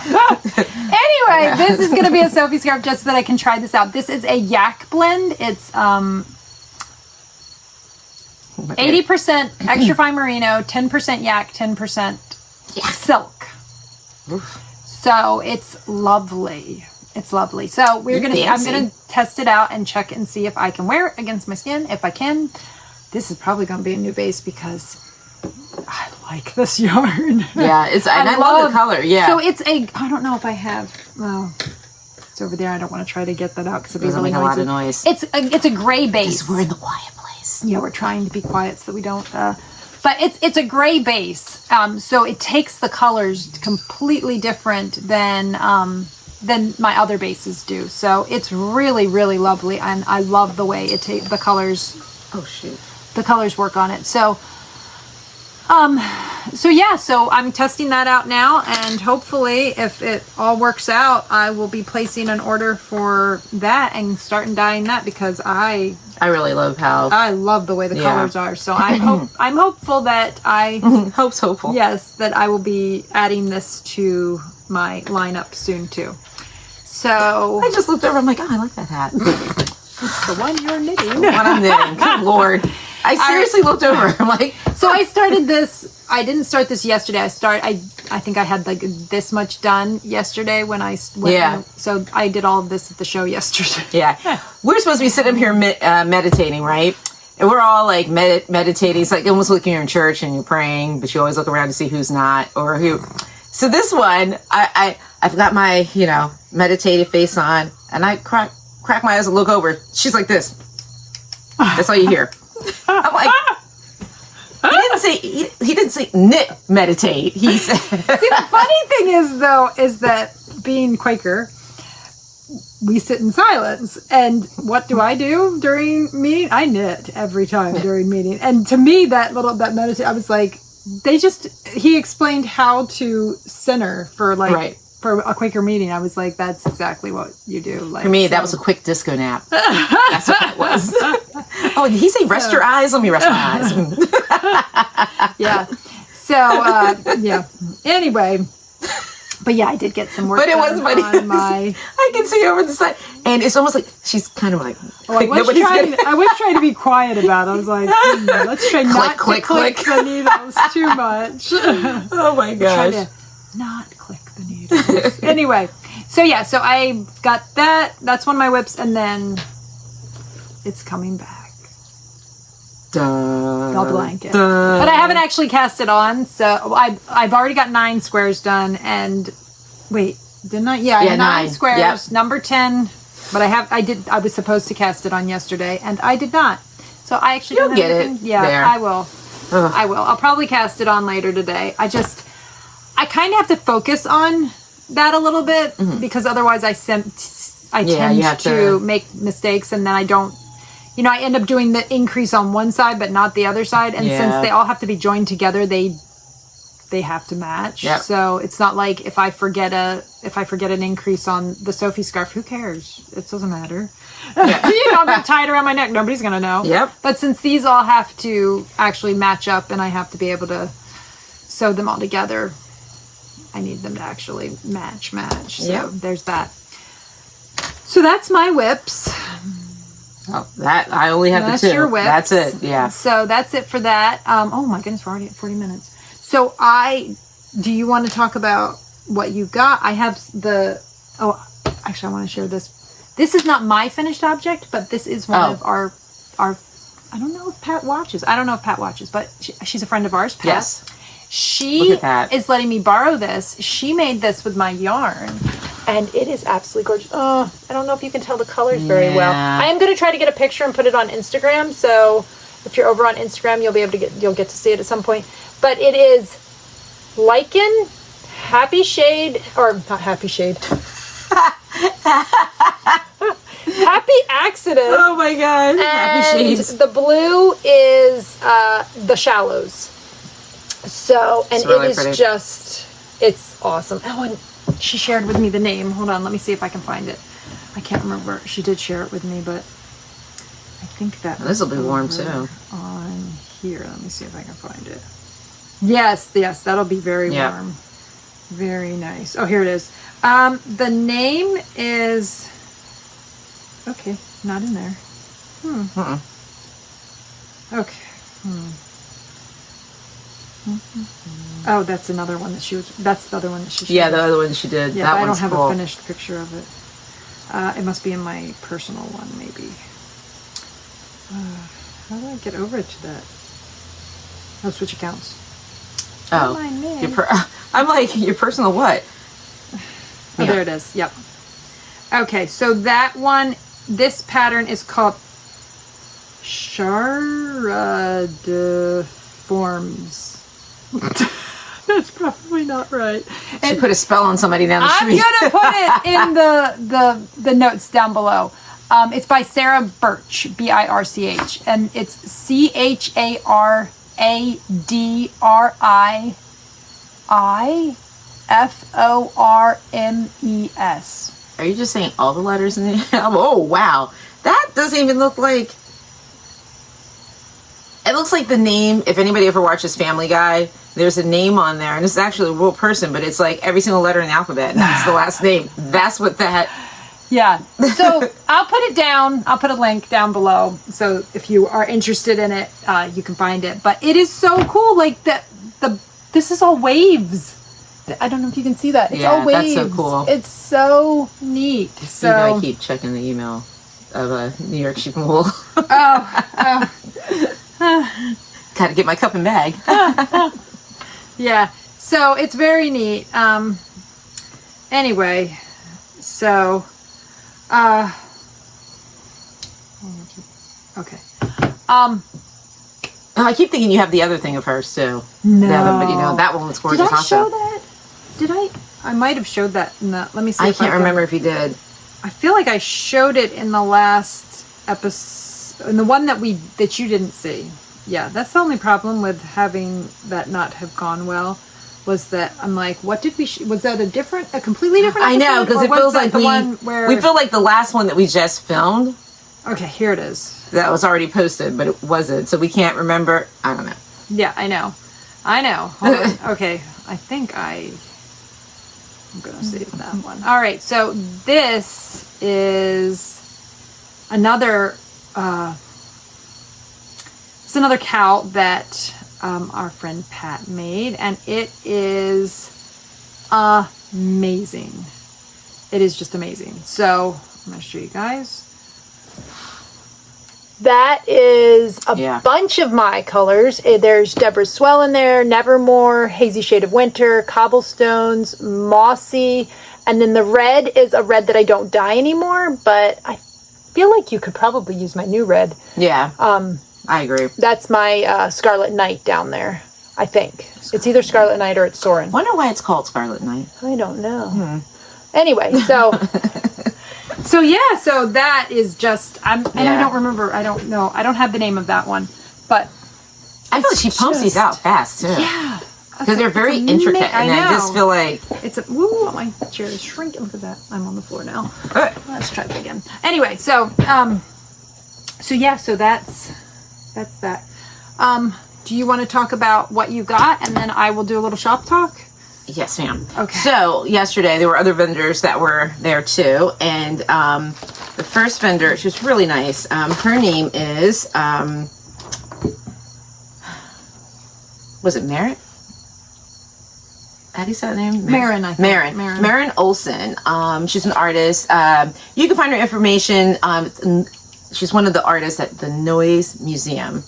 Anyway, this is going to be a Sophie Scarf just so that I can try this out. This is a yak blend. It's 80% extra fine merino, 10% yak, 10% silk. Oof. So it's lovely. It's lovely. So I'm gonna test it out and check and see if I can wear it against my skin. If I can, this is probably gonna be a new base because I like this yarn. Yeah, I love the color. Yeah. So I don't know if I have. Well, it's over there. I don't want to try to get that out because it'd be really make noisy. a lot of noise. It's a gray base. We're in the quiet place. Yeah, we're trying to be quiet so that we don't. But it's a gray base, so it takes the colors completely different than my other bases do. So it's really, really lovely, and I love the way the colors. Oh shoot! The colors work on it. So I'm testing that out now, and hopefully, if it all works out, I will be placing an order for that and starting dyeing that because I really love how I love the way the colors are. So I'm hopeful that Hope's hopeful. Yes, that I will be adding this to my lineup soon too. So I just looked over. I'm like, oh, I like that hat. it's the one you're knitting. The one I'm knitting. Good Lord. I seriously looked over. I'm like, so I started this. I didn't start this yesterday. I think I had like this much done yesterday when I went. Yeah. So I did all of this at the show yesterday. yeah. We're supposed to be sitting up here meditating, right? And we're all like meditating. It's like almost like you're in church and you're praying, but you always look around to see who's not or who. So this one, I've got my, meditative face on, and I crack my eyes and look over. She's like this. That's all you hear. I'm like, he didn't say knit meditate. He said. See, the funny thing is that being Quaker, we sit in silence. And what do I do during meeting? I knit every time during meeting. And to me, that meditate, I was like, he explained how to center for a Quaker meeting. I was like, that's exactly what you do. Like, for me, that was a quick disco nap. That's what that was. Oh, did he say rest your eyes? Let me rest my eyes. Yeah. So, yeah. Anyway. But yeah, I did get some work done was funny. On my... I can see over the side. And it's almost like she's kind of like... I was trying to be quiet about it. I was like, let's try not to click the needles too much. Oh my gosh. Try to not click the needles. Anyway, so I got that. That's one of my whips. And then it's coming back. The blanket. But I haven't actually cast it on, so I've already got 9 squares done. And wait, didn't I? Yeah, I had 9 squares. Yep. Number 10. But I was supposed to cast it on yesterday, and I did not. So I actually You'll get it. Yeah, there. I will. Ugh. I will. I'll probably cast it on later today. I kind of have to focus on that a little bit because otherwise I tend to make mistakes, and then I don't. I end up doing the increase on one side, but not the other side. And since they all have to be joined together, they have to match. Yep. So it's not like if I forget an increase on the Sophie Scarf, who cares? It doesn't matter. Yeah. I'm going to tie it around my neck. Nobody's going to know. Yep. But since these all have to actually match up and I have to be able to sew them all together, I need them to actually match. So there's that. So that's my whips. Oh, that I only have the 2. That's your whip. That's it. Yeah. So that's it for that. Oh my goodness, we're already at 40 minutes. So do you want to talk about what you got? I have actually I want to share this. This is not my finished object, but this is one of our, I don't know if Pat watches. But she's a friend of ours, Pat. Yes. She is letting me borrow this. She made this with my yarn. And it is absolutely gorgeous. Oh, I don't know if you can tell the colors very well. I am going to try to get a picture and put it on Instagram. So if you're over on Instagram, you'll get to see it at some point. But it is lichen, happy shade, or not happy shade. Happy accident. Oh my god. Happy shades. The blue is the shallows. So, and really it is pretty. It's awesome. Oh, and she shared with me the name. Hold on, let me see if I can find it. I can't remember. She did share it with me, but I think that this will be warm too. On here, let me see if I can find it. Yes, that'll be very warm. Very nice. Oh, here it is. The name is not in there. Okay. Oh, that's another one that's the other one that she shared. Yeah, the other one she did. Yeah, I don't have a finished picture of it. It must be in my personal one, maybe. How do I get over to that? Oh, switch accounts. Oh, I'm like, your personal what? Oh, there it is. Yep. Okay, so that one, this pattern is called Charadiforms. That's probably not right. She put a spell on somebody down the street. I'm gonna put it in the notes down below. It's by Sarah Birch, Birch, and it's CHARADRIFORMES. Are you just saying all the letters in the Oh wow, that doesn't even look like. It looks like the name. If anybody ever watches Family Guy, there's a name on there, and it's actually a real person, but it's like every single letter in the alphabet, and that's the last name. That's what that. Yeah. So I'll put it down. I'll put a link down below. So if you are interested in it, you can find it. But it is so cool. Like this is all waves. I don't know if you can see that. It's all waves. That's so cool. It's so neat. So I keep checking the email. of New York sheep and wool. Oh. Got to get my cup and bag. Yeah. So it's very neat. Anyway, so okay. I keep thinking you have the other thing of hers too. No. The other, but you know, that one was gorgeous. Did I also. show that? Did I? I might have showed that in the. Let me see. I can't remember if you did. I feel like I showed it in the last episode, in the one that you didn't see. Yeah, that's the only problem with having that not have gone well. Was that I'm like, what did we? Was that a completely different? I know, because it feels like we feel like the last one that we just filmed. Okay, here it is. That was already posted, but it wasn't, so we can't remember. I don't know. Yeah, I know. Hold on. Okay, I think I'm gonna save that one. All right, so this is another. It's another cowl that our friend Pat made, and it is amazing. It is just amazing. So I'm going to show you guys. That is a bunch of my colors. There's Deborah's Swell in there, Nevermore, Hazy Shade of Winter, Cobblestones, Mossy, and then the red is a red that I don't dye anymore, but I feel like you could probably use my new red. Yeah. I agree. That's my Scarlet Night down there, I think. It's either Scarlet Night or it's Soren. Wonder why it's called Scarlet Night. I don't know. Anyway, so so that is just I don't remember. I don't know. I don't have the name of that one, but I feel like she pumps these out fast too. Yeah, because they're very intricate, and I just feel like it's a. Ooh, my chair is shrinking. Look at that. I'm on the floor now. Let's try that again. Anyway, so that's that. Do you want to talk about what you got, and then I will do a little shop talk? Yes, ma'am. Okay. So yesterday there were other vendors that were there too, and the first vendor, she was really nice. Her name is was it Merritt? How do you say that name? Marin, I think. Marin Olson. She's an artist. You can find her information. She's one of the artists at the Noise Museum.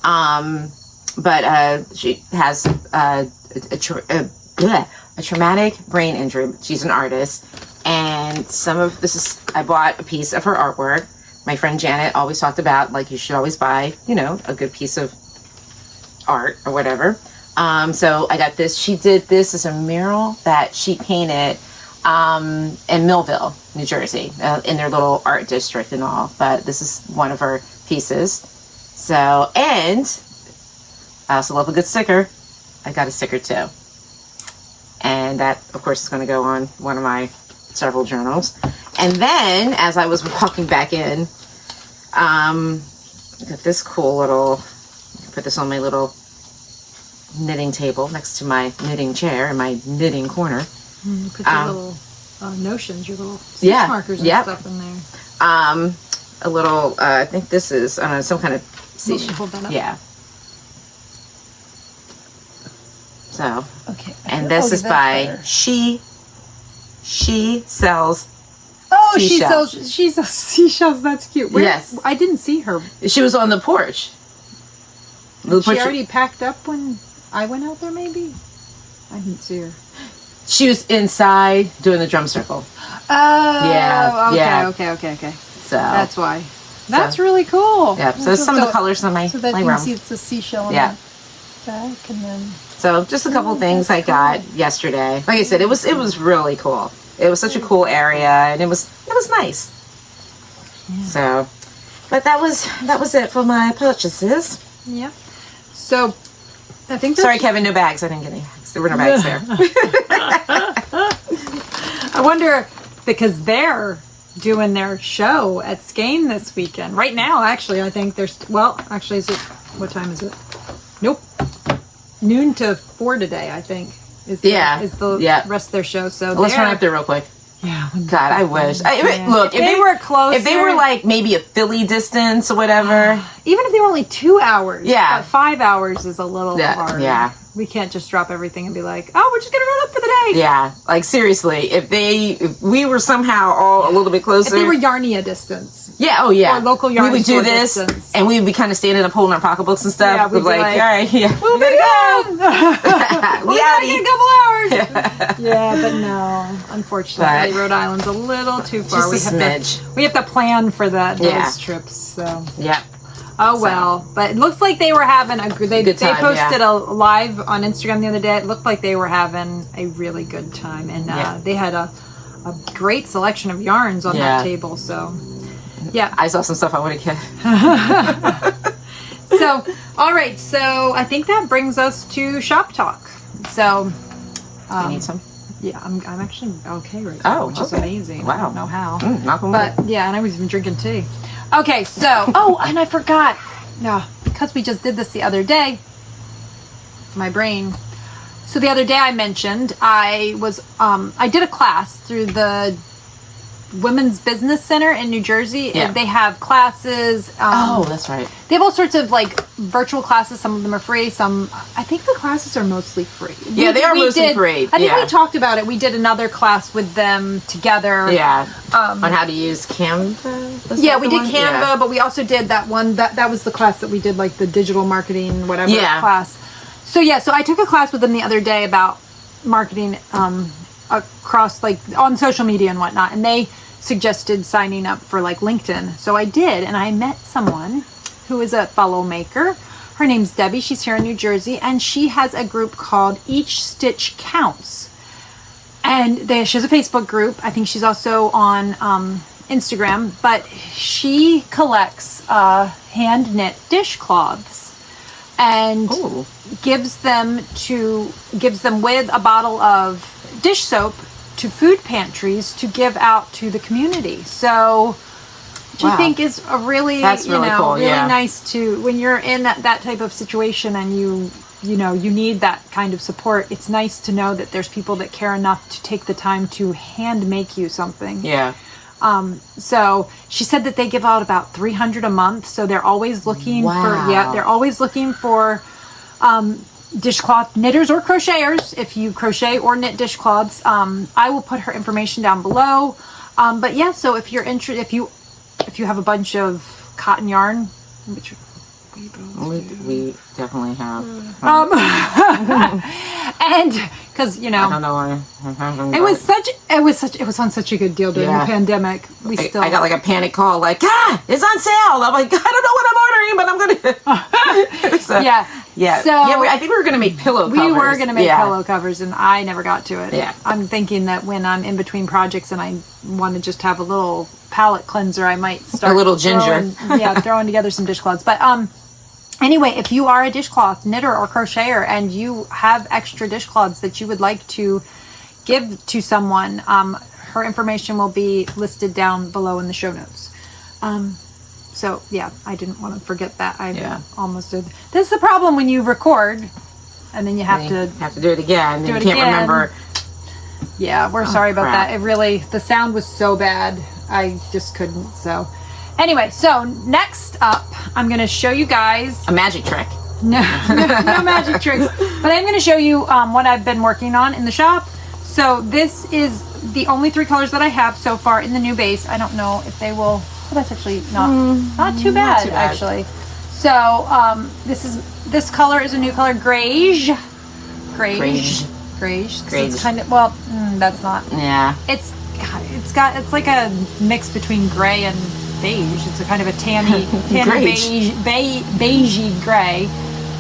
But she has a traumatic brain injury. She's an artist, and I bought a piece of her artwork. My friend Janet always talked about, like, you should always buy, a good piece of art or whatever. So I got this. She did this as a mural that she painted in Millville, New Jersey, in their little art district and all. But this is one of her pieces. So, and I also love a good sticker. I got a sticker too. And that, of course, is going to go on one of my several journals. And then, as I was walking back in, I got this cool little, put this on my little knitting table next to my knitting chair in my knitting corner. Put your little notions, your little stitch markers and stuff in there. A little, I think this is, I don't know, some kind of seashell. Hold that up. Yeah. So, okay. And this is by She Sells Seashells. She sells seashells. That's cute. Yes. I didn't see her. She was on the porch. She already packed up when I went out there, maybe? I didn't see her. She was inside doing the drum circle. Oh, yeah. Okay. So that's why. That's really cool. Yeah. So some of the colors on my so that you room. can see it's a seashell on the back, and then. So just a couple things I got yesterday. Like I said, it was really cool. It was such a cool area, and it was nice. Yeah. So, but that was it for my purchases. Yeah. So, I think. Sorry, Kevin, no bags. I didn't get any bags. There were no bags there. I wonder, because they're doing their show at Skane this weekend. Right now, actually, I think there's. Well, actually, what time is it? Nope. Noon to 4 today, I think. Is the rest of their show. So let's run up there real quick. Yeah. God, I wish. Look, if they were close, if they were like maybe a Philly distance or whatever, even if they were only 2 hours, yeah, but 5 hours is a little hard. Yeah, We can't just drop everything and be like, oh, we're just going to run up for the day. Yeah. Like, seriously, if we were somehow all a little bit closer. If they were Yarnia distance. Yeah, oh yeah. Or local yarn we would do store this, distance. and we would be kind of standing up holding our pocketbooks and stuff. Yeah, we'd be like, all right, yeah. We'll be gone. We outie. In a couple hours. Yeah. Yeah, but no. Unfortunately, Rhode Island's a little too far. Just a smidge. We have to plan for those Yeah. trips. So. Yeah. Oh well, but it looks like they were having a good. They time, posted a live on Instagram the other day. It looked like they were having a really good time, and they had a great selection of yarns on that table. So, yeah, I saw some stuff I would have kept. So, all right. So I think that brings us to shop talk. So, you need some? Yeah, I'm actually okay right now, which is amazing. Wow. I don't know how, but yeah, and I was even drinking tea. Okay, so, oh, and I forgot. Yeah, because we just did this the other day. My brain. So the other day I mentioned I did a class through the Women's Business Center in New Jersey. Yeah. And they have classes. That's right. They have all sorts of like virtual classes. Some of them are free. Some, I think the classes are mostly free. Yeah, they are mostly free. I think we talked about it. We did another class with them together. Yeah. On how to use Canva. Yeah, we did Canva, but we also did that one. That was the class that we did, like the digital marketing, whatever class. So so I took a class with them the other day about marketing across like on social media and whatnot, and they suggested signing up for like LinkedIn. So I did, and I met someone who is a follow maker. Her name's Debbie. She's here in New Jersey, and she has a group called Each Stitch Counts. And she has a Facebook group. I think she's also on Instagram, but she collects hand knit dishcloths and gives them with a bottle of dish soap to food pantries to give out to the community. So, which I think is a really, cool. Really nice to, when you're in that type of situation and you need that kind of support. It's nice to know that there's people that care enough to take the time to hand make you something. Yeah. So she said that they give out about 300 a month. So they're always looking for dishcloth knitters or crocheters. If you crochet or knit dishcloths, I will put her information down below. But yeah, so if you're interested, if you have a bunch of cotton yarn, which we definitely have. And because I don't know why. It was on such a good deal during the pandemic. I got like a panic call, like, it's on sale. I'm like, I don't know what I'm ordering, but I'm gonna. So, yeah. So I think we were gonna make pillow covers. We were gonna make pillow covers, and I never got to it. Yeah. I'm thinking that when I'm in between projects and I want to just have a little palette cleanser, I might start a little ginger. throwing together some dishcloths. But anyway, if you are a dishcloth knitter or crocheter and you have extra dishcloths that you would like to give to someone, her information will be listed down below in the show notes. So yeah, I didn't want to forget that. I almost did. This is the problem when you record and then you have to do it again. You can't remember. Yeah, we're sorry about that. It really, the sound was so bad. I just couldn't. So anyway, so next up, I'm going to show you guys a magic trick. No magic tricks, but I'm going to show you what I've been working on in the shop. So this is the only 3 colors that I have so far in the new base. I don't know if they will. Oh, that's actually not too bad, actually. So this color is a new color, greige. It's kind of, that's not. Yeah. It's like a mix between gray and beige. It's a kind of a tanny beigey gray,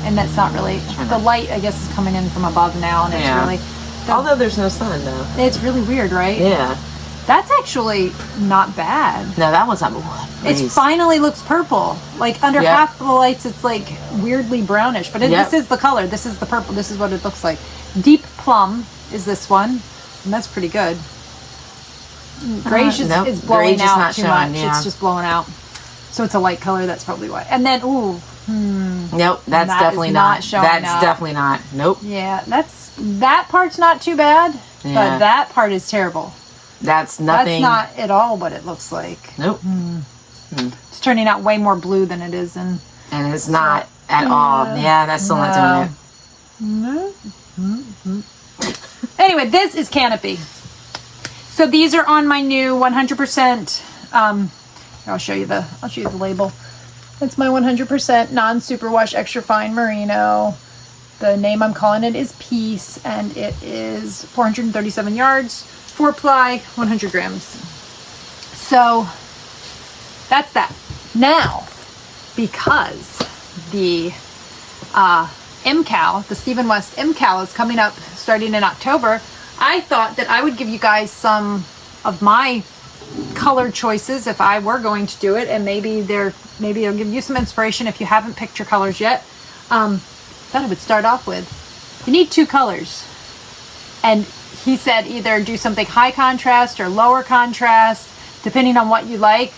and that's not really. The light, I guess, is coming in from above now, and it's really. Although there's no sun, though. It's really weird, right? Yeah. That's actually not bad. No, that one's not. It finally looks purple. Like under half of the lights, it's like weirdly brownish. But this is the color. This is the purple. This is what it looks like. Deep plum is this one, and that's pretty good. Greige is blowing out too much. Yeah. It's just blowing out. So it's a light color. That's probably why. And then nope, that's definitely not showing. That's definitely not. Nope. Yeah, that part's not too bad, but that part is terrible. That's nothing. That's not at all what it looks like. Nope. It's turning out way more blue than it is, and it's not at all. Yeah, that's still not doing it. Anyway, this is Canopy. So these are on my new 100%. I'll show you the label. It's my 100% non-superwash extra fine merino. The name I'm calling it is Peace, and it is 437 yards, 4-ply, 100 grams. So that's that. Now, because the MCAL, the Stephen West MCAL is coming up starting in October, I thought that I would give you guys some of my color choices if I were going to do it, and maybe it'll give you some inspiration if you haven't picked your colors yet. Thought I would start off with, you need 2 colors, and he said either do something high contrast or lower contrast depending on what you like.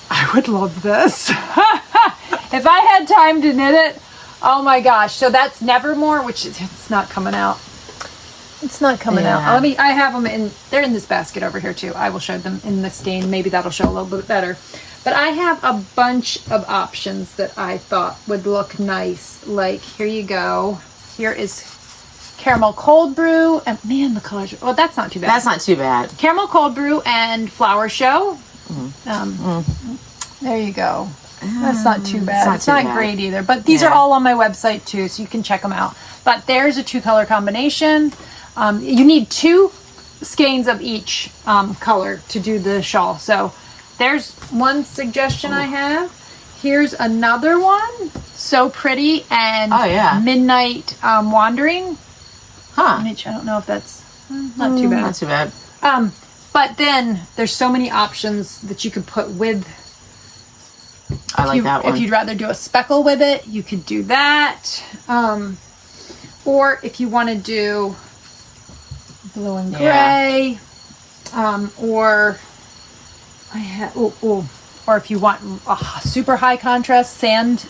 I would love this. If I had time to knit it, oh my gosh. So that's Nevermore, which it's not coming out. It's not coming out. I have them they're in this basket over here too. I will show them in the skein. Maybe that'll show a little bit better. But I have a bunch of options that I thought would look nice. Like, here you go. Here is caramel cold brew. And man, the colors, well, that's not too bad. That's not too bad. Caramel cold brew and flower show. There you go. That's not too bad. It's not great either. But these are all on my website too, so you can check them out. But there's a 2-color combination. You need 2 skeins of each color to do the shawl. So there's one suggestion I have. Here's another one. So pretty and Midnight Wandering. Huh. I don't know if that's not too bad. Not too bad. But then there's so many options that you could put with. I like that one. If you'd rather do a speckle with it, you could do that. Or if you want to do blue and gray, or if you want a super high contrast sand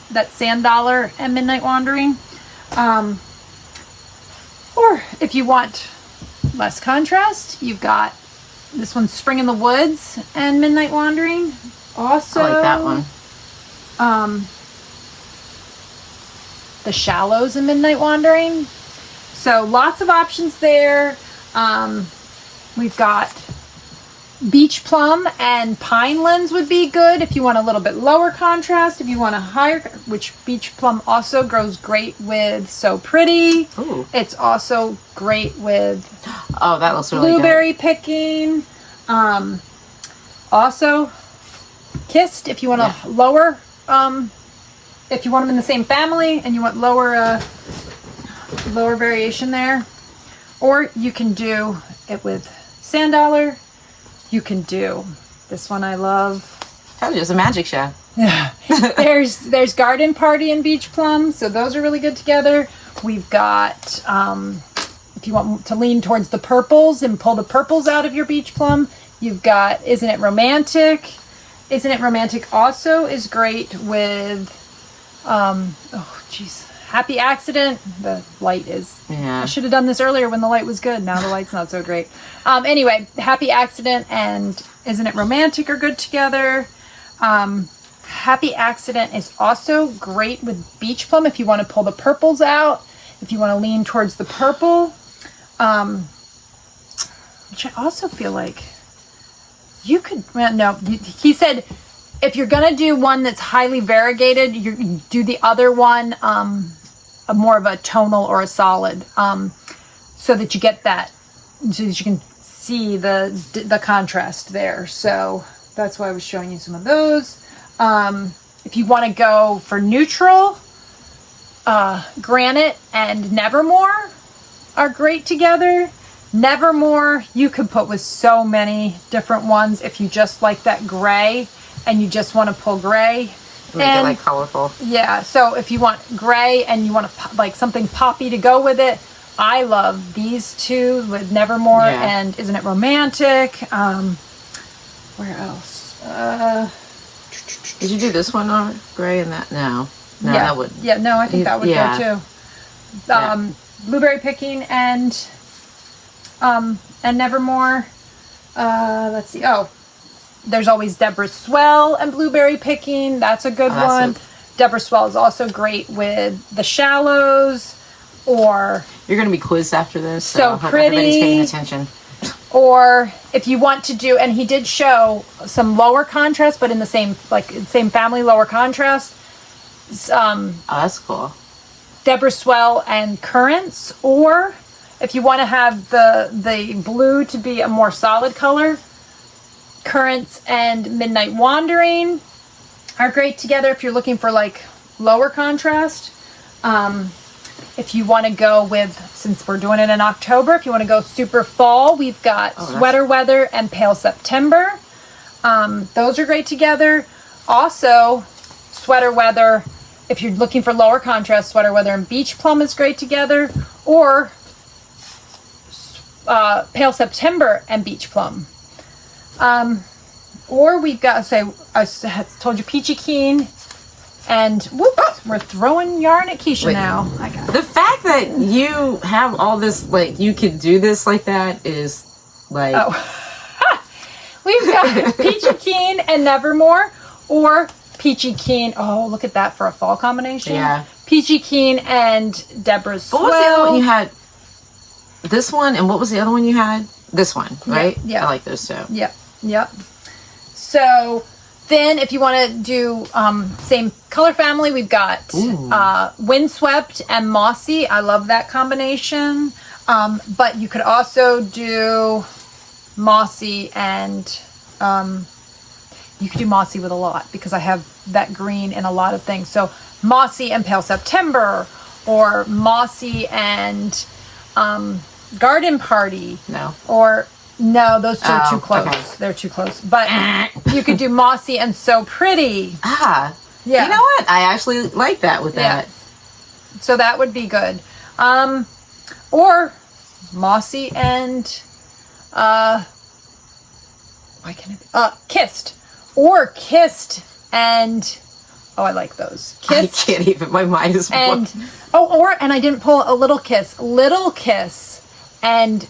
dollar and Midnight Wandering, or if you want less contrast, you've got this one's Spring in the Woods and Midnight Wandering. Also, I like that one. The Shallows and Midnight Wandering. So lots of options there. We've got Beach Plum and Pinelands would be good if you want a little bit lower contrast. If you want a higher, which Beach Plum also grows great with So Pretty. Ooh. It's also great with that looks really blueberry picking. Also Kissed if you want a lower, if you want them in the same family and you want lower variation there. Or you can do it with Sand Dollar. You can do this one I love. Told you, it's a magic show. Yeah. There's Garden Party and Beach Plum, so those are really good together. We've got, if you want to lean towards the purples and pull the purples out of your Beach Plum, you've got Isn't It Romantic? Isn't It Romantic also is great with, Happy Accident. The light is, I should have done this earlier when the light was good. Now the light's not so great. Anyway, Happy Accident and Isn't It Romantic are good together. Happy Accident is also great with Beach Plum if you want to pull the purples out, if you want to lean towards the purple, which I also feel like you could, he said if you're going to do one that's highly variegated, you do the other one more of a tonal or a solid, so that you get that, so that you can see the contrast there. So that's why I was showing you some of those. If you want to go for neutral, Granite and Nevermore are great together. Nevermore you could put with so many different ones if you just like that gray and you just want to pull gray. Make it like colorful. Yeah, so if you want gray and you want like something poppy to go with it, I love these two with Nevermore and Isn't It Romantic. Where else? Did you do this one on gray and that? No, that would. Yeah, no, I think that would go too. Blueberry Picking and Nevermore. Let's see. Oh, there's always Deborah Swell and Blueberry Picking. That's a good one. Deborah Swell is also great with the Shallows. or You're going to be quizzed after this, So I hope pretty. everybody's paying attention. or if you want to do, and he did show some lower contrast, but in the same family, lower contrast. Oh, that's cool. Deborah Swell and Currants, or if you want to have the blue to be a more solid color, Currants and Midnight Wandering are great together if you're looking for like lower contrast. If you want to go with, since we're doing it in October, if you want to go super fall, we've got Sweater Weather and Pale September. Those are great together. Also, Sweater Weather, if you're looking for lower contrast, Sweater Weather and Beach Plum is great together. Or Pale September and Beach Plum. Or we've got, I told you, Peachy Keen. And whoops, we're throwing yarn at Kiesha now. I got it. The fact that you have all this, like, you could do this like that is, like... Oh. We've got Peachy Keen and Nevermore, or Peachy Keen. Oh, look at that for a fall combination. Yeah. Peachy Keen and Deborah Swell. What was the other one you had? This one, and what was the other one you had? This one, right? Yeah. I like those too. Yep. So then if you want to do same color family, we've got Windswept and Mossy. I love that combination. But you could also do Mossy and you could do Mossy with a lot, because I have that green in a lot of things. So Mossy and Pale September, or Mossy and Garden Party. No, those two are too close. Okay. They're too close. But you could do Mossy and So Pretty. Yeah. You know what? I actually like that with that. So that would be good. Or Mossy and Kissed. Or Kissed and I like those. Kissed. I can't even. My mind is blown. And I didn't pull a Little Kiss. Little Kiss and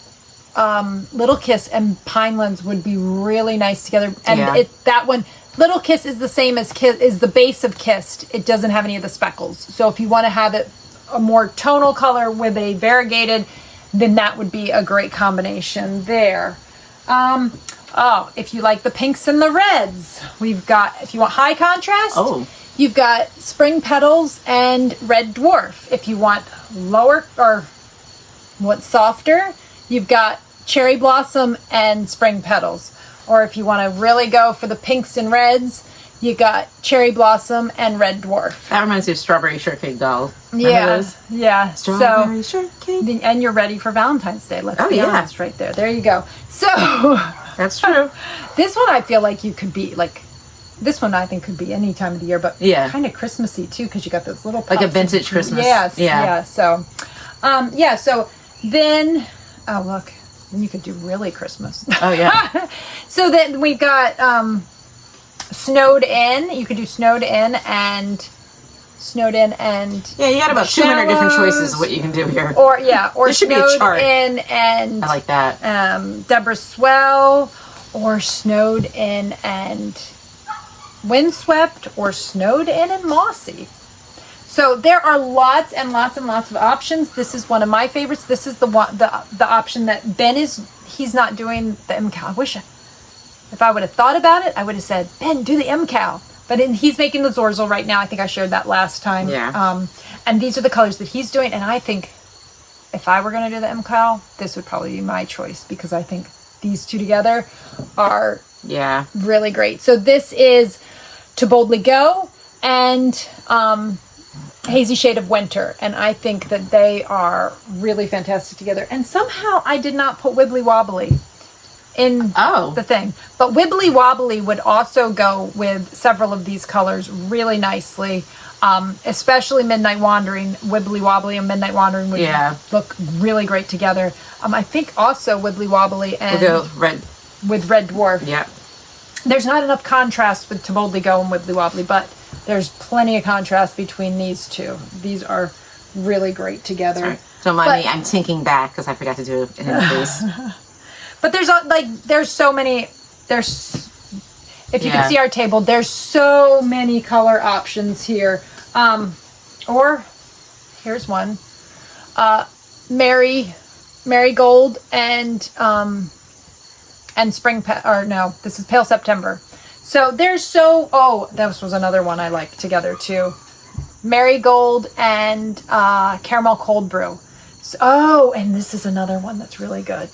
Pinelands would be really nice together. And that one, Little Kiss is the same as Kiss, is the base of Kissed. It doesn't have any of the speckles. So if you want to have it a more tonal color with a variegated, then that would be a great combination there. If you like the pinks and the reds, we've got, if you want high contrast, you've got Spring Petals and Red Dwarf. If you want lower or want softer, you've got Cherry Blossom and Spring Petals. Or if you want to really go for the pinks and reds, you got Cherry Blossom and Red Dwarf. That reminds me of Strawberry Shortcake Doll. Yeah. Strawberry Shortcake. And you're ready for Valentine's Day. Let's be honest right there. There you go. So that's true. This one I feel like you could be like, this one I think could be any time of the year, but kind of Christmassy too, because you got those little like a vintage Christmas. Yes. Yeah. So, so then, oh look, then you could do really Christmas. Oh yeah. So then we've got Snowed In. You could do Snowed In and you got about 200 different choices of what you can do here. Or Snowed In and I like that. Deborah Swell, or Snowed In and Windswept, or Snowed In and Mossy. So there are lots and lots and lots of options. This is one of my favorites. This is the one, the option that Ben he's not doing the MCal. I wish if I would have thought about it, I would have said, Ben, do the MCal. But he's making the Zorzel right now. I think I shared that last time. Yeah. And these are the colors that he's doing. And I think if I were going to do the MCal, this would probably be my choice, because I think these two together are really great. So this is To Boldly Go and Hazy Shade of Winter. And I think that they are really fantastic together. And somehow I did not put Wibbly Wobbly in the thing. But Wibbly Wobbly would also go with several of these colors really nicely. Especially Midnight Wandering. Wibbly Wobbly and Midnight Wandering would look really great together. I think also Wibbly Wobbly and with Red Dwarf. Yeah. There's not enough contrast with To Boldly Go and Wibbly Wobbly, but there's plenty of contrast between these two. These are really great together. Right. Don't mind me, I'm tinking back because I forgot to do it in the face. But there's so many, if you can see our table, there's so many color options here. Or here's one. Marigold and spring this is Pale September. So this was another one I like together too. Marigold and Caramel Cold Brew. So, and this is another one that's really good.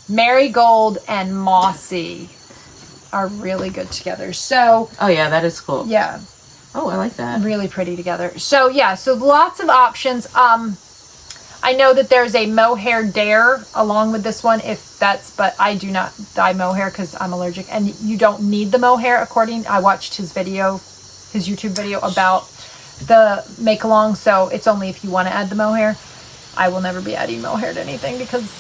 Marigold and Mossy are really good together. So, oh yeah, that is cool. Yeah. Oh, I like that. Really pretty together. So yeah, so lots of options. I know that there's a mohair dare along with this one, but I do not dye mohair because I'm allergic, and you don't need the mohair I watched his YouTube video about the make along, so it's only if you want to add the mohair. I will never be adding mohair to anything because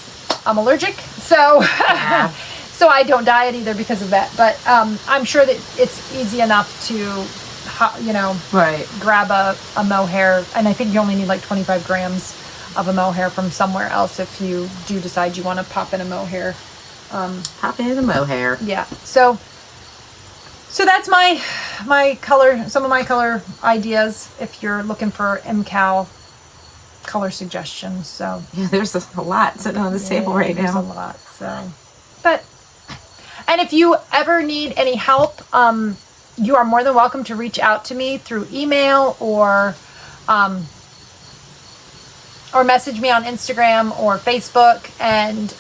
I'm allergic, so yeah. so I don't dye it either because of that. But I'm sure that it's easy enough to grab a mohair, and I think you only need like 25 grams of a mohair from somewhere else if you do decide you want to pop in a mohair. Pop in the mohair. Yeah. So that's my color, some of my color ideas if you're looking for MCAL color suggestions. So yeah, there's a lot sitting on this table right now. There's a lot. So, and if you ever need any help, you are more than welcome to reach out to me through email or message me on Instagram or Facebook and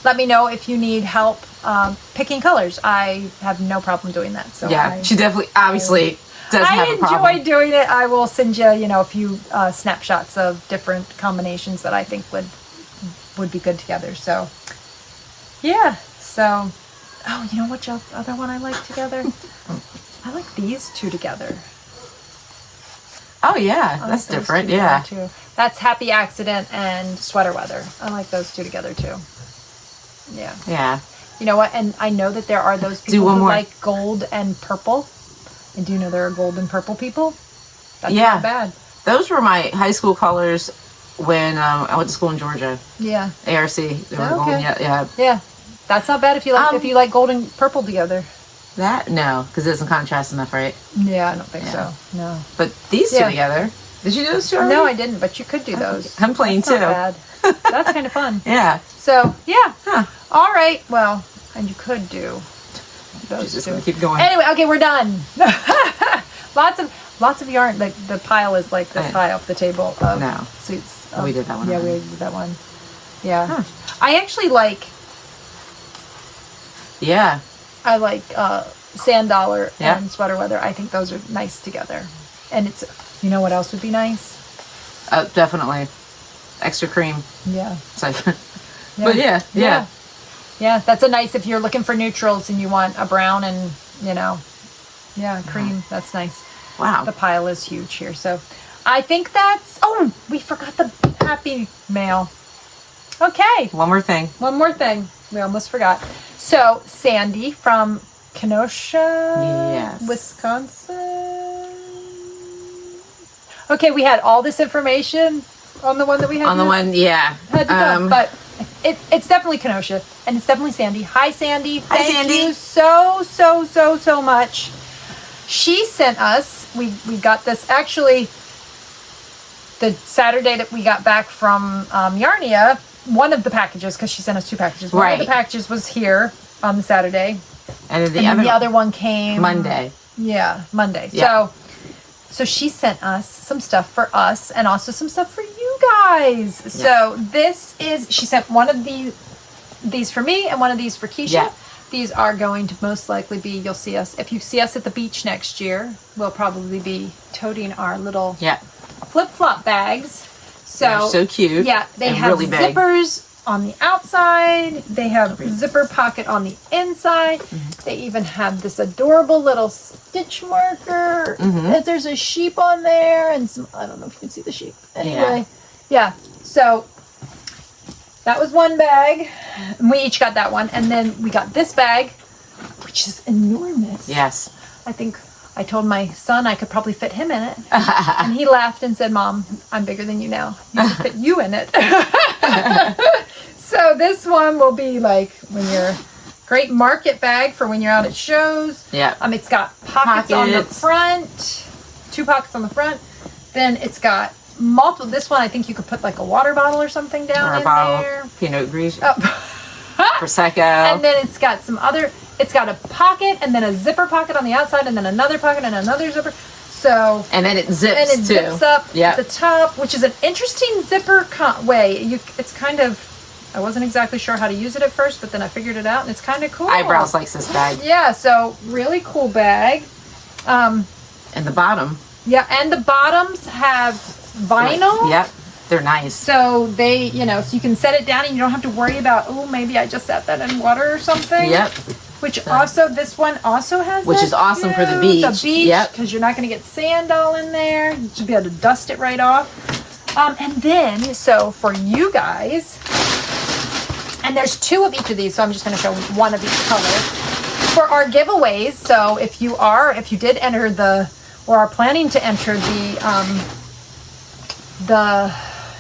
let me know if you need help picking colors. I have no problem doing that. So yeah, she definitely, obviously, does have a problem. I enjoy doing it. I will send you, a few snapshots of different combinations that I think would be good together. So, yeah. So, you know what other one I like together? I like these two together. Oh yeah, that's different. Yeah. Too. That's Happy Accident and Sweater Weather. I like those two together too. Yeah. Yeah. You know what? And I know that there are those people who like gold and purple. And do you know there are gold and purple people? That's not bad. Those were my high school colors when I went to school in Georgia. Yeah. ARC. They were gold. Yeah. Yeah. That's not bad if you like gold and purple together. That no, because it doesn't contrast enough, right? Yeah, I don't think so. No. But these two together. Did you do those two already? No, I didn't. But you could do those. I'm playing too. Not bad. That's kind of fun. Yeah. So yeah. Huh. All right. Well, and you could do those just two. gonna keep going. Anyway, okay, we're done. lots of yarn. Like the pile is like this high off the table of suits. We did that one. Yeah, we did that one. Yeah. Huh. I actually like. Yeah. I like Sand Dollar and Sweater Weather. I think those are nice together. And it's, you know what else would be nice? Definitely. Extra cream. Yeah. It's like, but yeah. Yeah, that's a nice, if you're looking for neutrals and you want a brown and, cream. That's nice. Wow. The pile is huge here. So I think we forgot the happy mail. Okay. One more thing. We almost forgot. So Sandy from Kenosha, Wisconsin. Okay, we had all this information on the one that we had. On the one, had to go, but it's definitely Kenosha, and it's definitely Sandy. Hi, Sandy. Thank you so much. She sent us. We got this actually the Saturday that we got back from Yarnia. One of the packages, because she sent us two packages. One of the packages was here on the Saturday. And then the other one came Monday. Yeah, Monday. Yeah. So she sent us some stuff for us and also some stuff for you guys. Yeah. So she sent one of these for me and one of these for Kiesha. Yeah. These are going to most likely be, you'll see us, if you see us at the beach next year, we'll probably be toting our little flip-flop bags. They're so cute. Yeah, they have really zippers on the outside. They have zipper pocket on the inside. Mm-hmm. They even have this adorable little stitch marker. Mm-hmm. There's a sheep on there and some, I don't know if you can see the sheep. Anyway, yeah. So that was one bag. And we each got that one. And then we got this bag, which is enormous. Yes. I think I told my son I could probably fit him in it. And he laughed and said, Mom, I'm bigger than you now. You can fit you in it. So this one will be like when you're great market bag for when you're out at shows. Yeah. It's got pockets on the front. 2 pockets on the front. Then it's got multiple. This one, I think you could put like a water bottle or something down in there. Pinot Grigio. Oh. Prosecco. And then it's got some other, it's got a pocket and then a zipper pocket on the outside and then another pocket and another zipper. So. And then it zips and it too. Zips up at the top, which is an interesting zipper way. It's kind of, I wasn't exactly sure how to use it at first, but then I figured it out and it's kind of cool. Eyebrows likes this bag. Yeah, so really cool bag. And the bottom. Yeah, and the bottoms have vinyl. Yep, they're nice. So they, so you can set it down and you don't have to worry about, oh, maybe I just set that in water or something. Yep. Which also, this one also has which is awesome for the beach. The beach, yep. Because you're not going to get sand all in there. You should be able to dust it right off. And then, so for you guys, and there's 2 of each of these, so I'm just going to show 1 of each color. For our giveaways, so if you did enter or are planning to enter the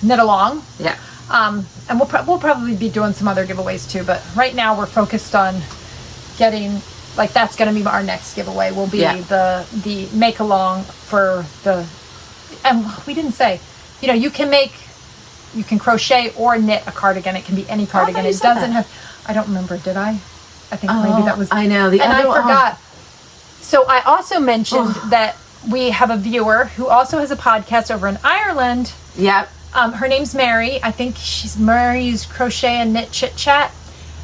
Knitalong. Yeah. And we'll probably be doing some other giveaways too, but right now we're focused on getting, like, that's going to be our next giveaway will be the make along for and we didn't say, you can crochet or knit a cardigan. It can be any cardigan. It doesn't have, I don't remember, did I? I think maybe that was, I know. And I forgot. So I also mentioned that we have a viewer who also has a podcast over in Ireland. Yep. Her name's Mary. I think she's Mary's Crochet and Knit Chit Chat.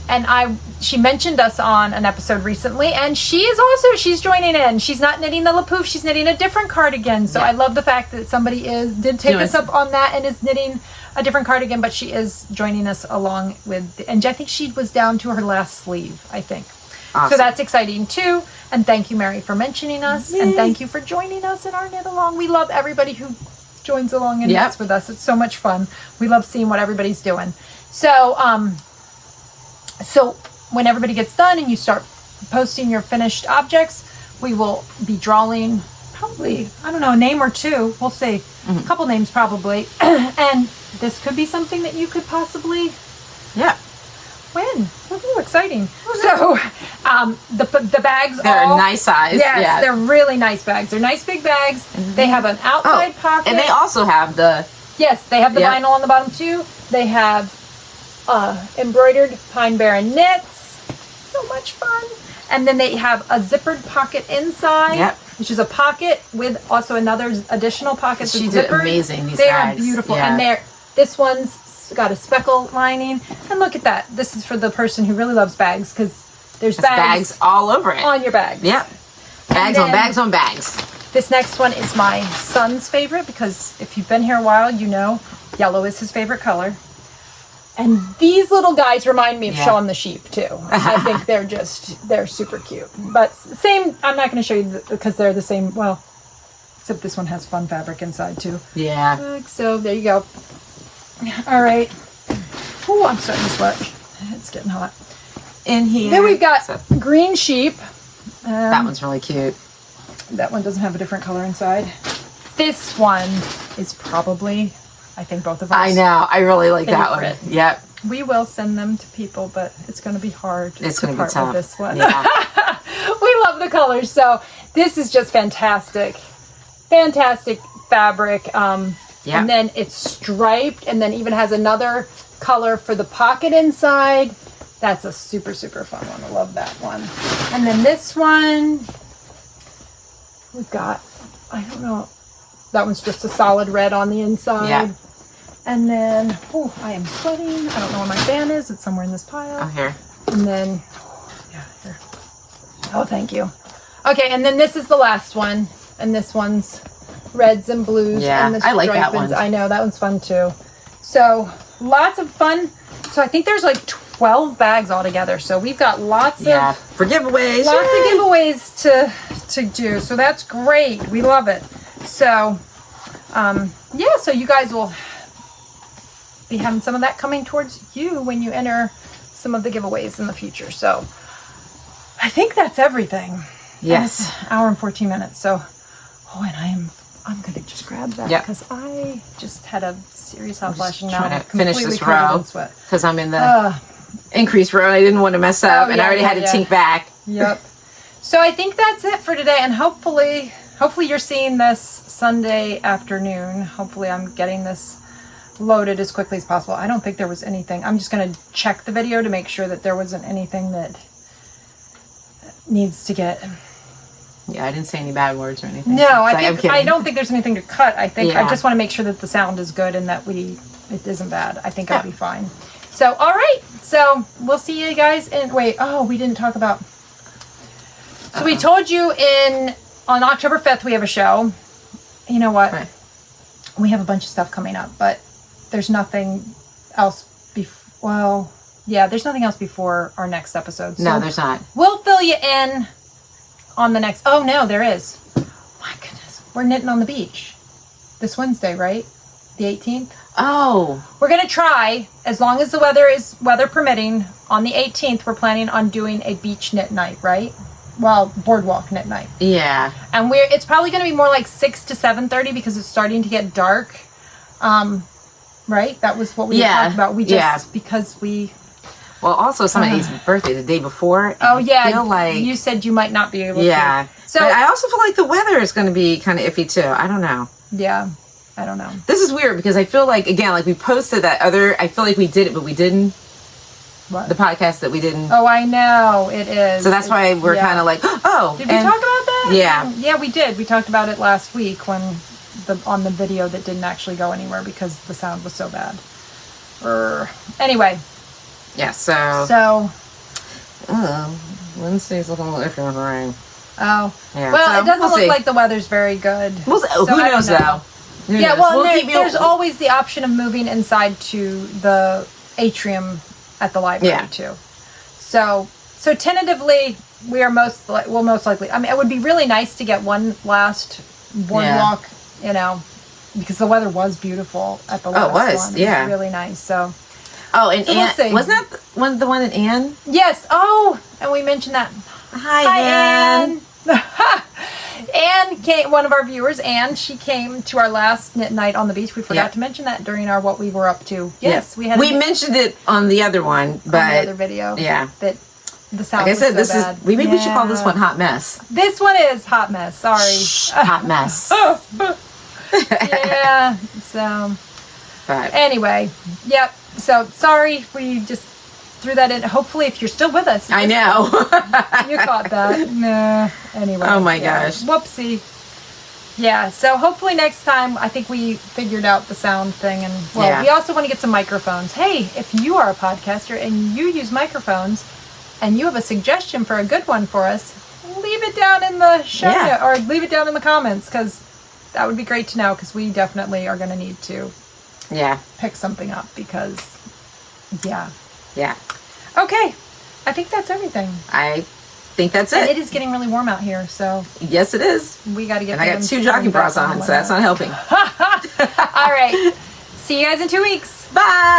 And she mentioned us on an episode recently, and she's joining in. She's not knitting the Pouf, she's knitting a different cardigan. So I love the fact that somebody did take us up on that and is knitting a different cardigan, but she is joining us along with, and I think she was down to her last sleeve, I think. Awesome. So that's exciting too. And thank you, Mary, for mentioning us. Yay. And thank you for joining us in our knit along. We love everybody who joins along and knits with us. It's so much fun. We love seeing what everybody's doing. So when everybody gets done and you start posting your finished objects, we will be drawing probably, I don't know, a name or 2. We'll see. A couple names probably. And this could be something that you could possibly win. Woohoo, exciting. So the bags they're a nice size. Yes, they're really nice bags. They're nice big bags. They have an outside pocket. And they also have the... Yes, they have the vinyl on the bottom too. They have embroidered Pine Barren Knits. So much fun. And then they have a zippered pocket inside, which is a pocket with also another additional pocket. She did amazing, these bags. They are beautiful. Yeah. And this one's got a speckle lining. And look at that. This is for the person who really loves bags, because there's bags all over it. On your bags. Yep. Bags on bags on bags. This next one is my son's favorite, because if you've been here a while, you know yellow is his favorite color. And these little guys remind me of Shaun the Sheep too. I think they're super cute. But same, I'm not going to show you because they're the same, well, except this one has fun fabric inside too. Yeah. So there you go. All right. Oh, I'm starting to sweat. It's getting hot. In here. Then we've got green sheep. That one's really cute. That one doesn't have a different color inside. This one is probably, I think, both of us. I know. I really like that one. Yep. We will send them to people, but it's going to be hard. It's going to be tough. With this one. Yeah. We love the colors. So this is just fantastic. Fantastic fabric. And then it's striped and then even has another color for the pocket inside. That's a super, super fun one. I love that one. And then this one, we've got, I don't know, that one's just a solid red on the inside. Yeah. And then, oh, I am sweating. I don't know where my fan is. It's somewhere in this pile. Oh, here. And then, here. Oh, thank you. Okay, and then this is the last one. And this one's reds and blues. Yeah, and I like that one. I know, that one's fun too. So, lots of fun. So, I think there's like 12 bags altogether. So, we've got lots of... for giveaways. Lots of giveaways to do. So, that's great. We love it. So, so you guys will be having some of that coming towards you when you enter some of the giveaways in the future. So, I think that's everything. Yes. And it's an hour and 14 minutes. So, and I'm going to just grab that because I just had a serious hot flashing now. I'm trying to finish this row because I'm in the increase row. I didn't want to mess up and I already had to tink back. Yep. So I think that's it for today, and hopefully hopefully you're seeing this Sunday afternoon. Hopefully I'm getting this loaded as quickly as possible. I don't think there was anything. I'm just going to check the video to make sure that there wasn't anything that needs to get... Yeah, I didn't say any bad words or anything. No, I don't think there's anything to cut. I think Yeah. I just want to make sure that the sound is good and that it isn't bad. I think I'll be fine. So, all right. So we'll see you guys in... Wait, we didn't talk about... So we told you on October 5th we have a show. You know what? Right. We have a bunch of stuff coming up, but there's nothing else there's nothing else before our next episode. So No, there's not. we'll fill you in on the next... Oh, no, there is. My goodness. We're knitting on the beach this Wednesday, right? The 18th? Oh. We're going to try, as long as the weather permitting, on the 18th, we're planning on doing a beach knit night, right? Well, boardwalk knit night. Yeah. And it's probably going to be more like 6 to 7:30 because it's starting to get dark. Right? That was what we talked about. Because we... Well, also somebody's birthday the day before. Oh, yeah. I feel like... You said you might not be able to. Yeah. So but I also feel like the weather is going to be kind of iffy, too. I don't know. Yeah. I don't know. This is weird because I feel like, again, like we posted that I feel like we did it, but we didn't. What? The podcast that we didn't. Oh, I know. It is. So that's why we're kind of like, oh. Did we talk about that? Yeah. Yeah, we did. We talked about it last week on the video that didn't actually go anywhere because the sound was so bad. Anyway. Yeah, so. Wednesday's looking a little iffy with rain. Oh. Yeah, well, so it doesn't look see. like the weather's very good. Who knows, though? Who knows? Well, We'll there's always the option of moving inside to the atrium at the library, too. So tentatively, we'll most likely... I mean, it would be really nice to get one last boardwalk, because the weather was beautiful at the last one. It was really nice, so... Oh, and we'll see. Wasn't that the one in Anne? Yes. Oh, and we mentioned that. Hi, Anne. Anne came, one of our viewers, Anne, she came to our last knit night on the beach. We forgot to mention that during our what we were up to. Yes, we mentioned it on the other one, but on the other video. Yeah. That the sound like I said, was so bad. Maybe we should call this one Hot Mess. This one is Hot Mess. Sorry. Hot Mess. Yeah. So. But anyway, yep. So sorry, we just threw that in. Hopefully, if you're still with us, I know you caught that. Nah. Anyway. Oh my gosh. Whoopsie. Yeah. So hopefully next time, I think we figured out the sound thing, and we also want to get some microphones. Hey, if you are a podcaster and you use microphones, and you have a suggestion for a good one for us, leave it down in the show note, or leave it down in the comments, because that would be great to know. Because we definitely are going to need to. Pick something up because, yeah. Okay, I think that's everything. I think that's it. And it is getting really warm out here, so. Yes, it is. We got to get. And I got 2 jogging bras on, so that's not helping. All right. See you guys in 2 weeks. Bye.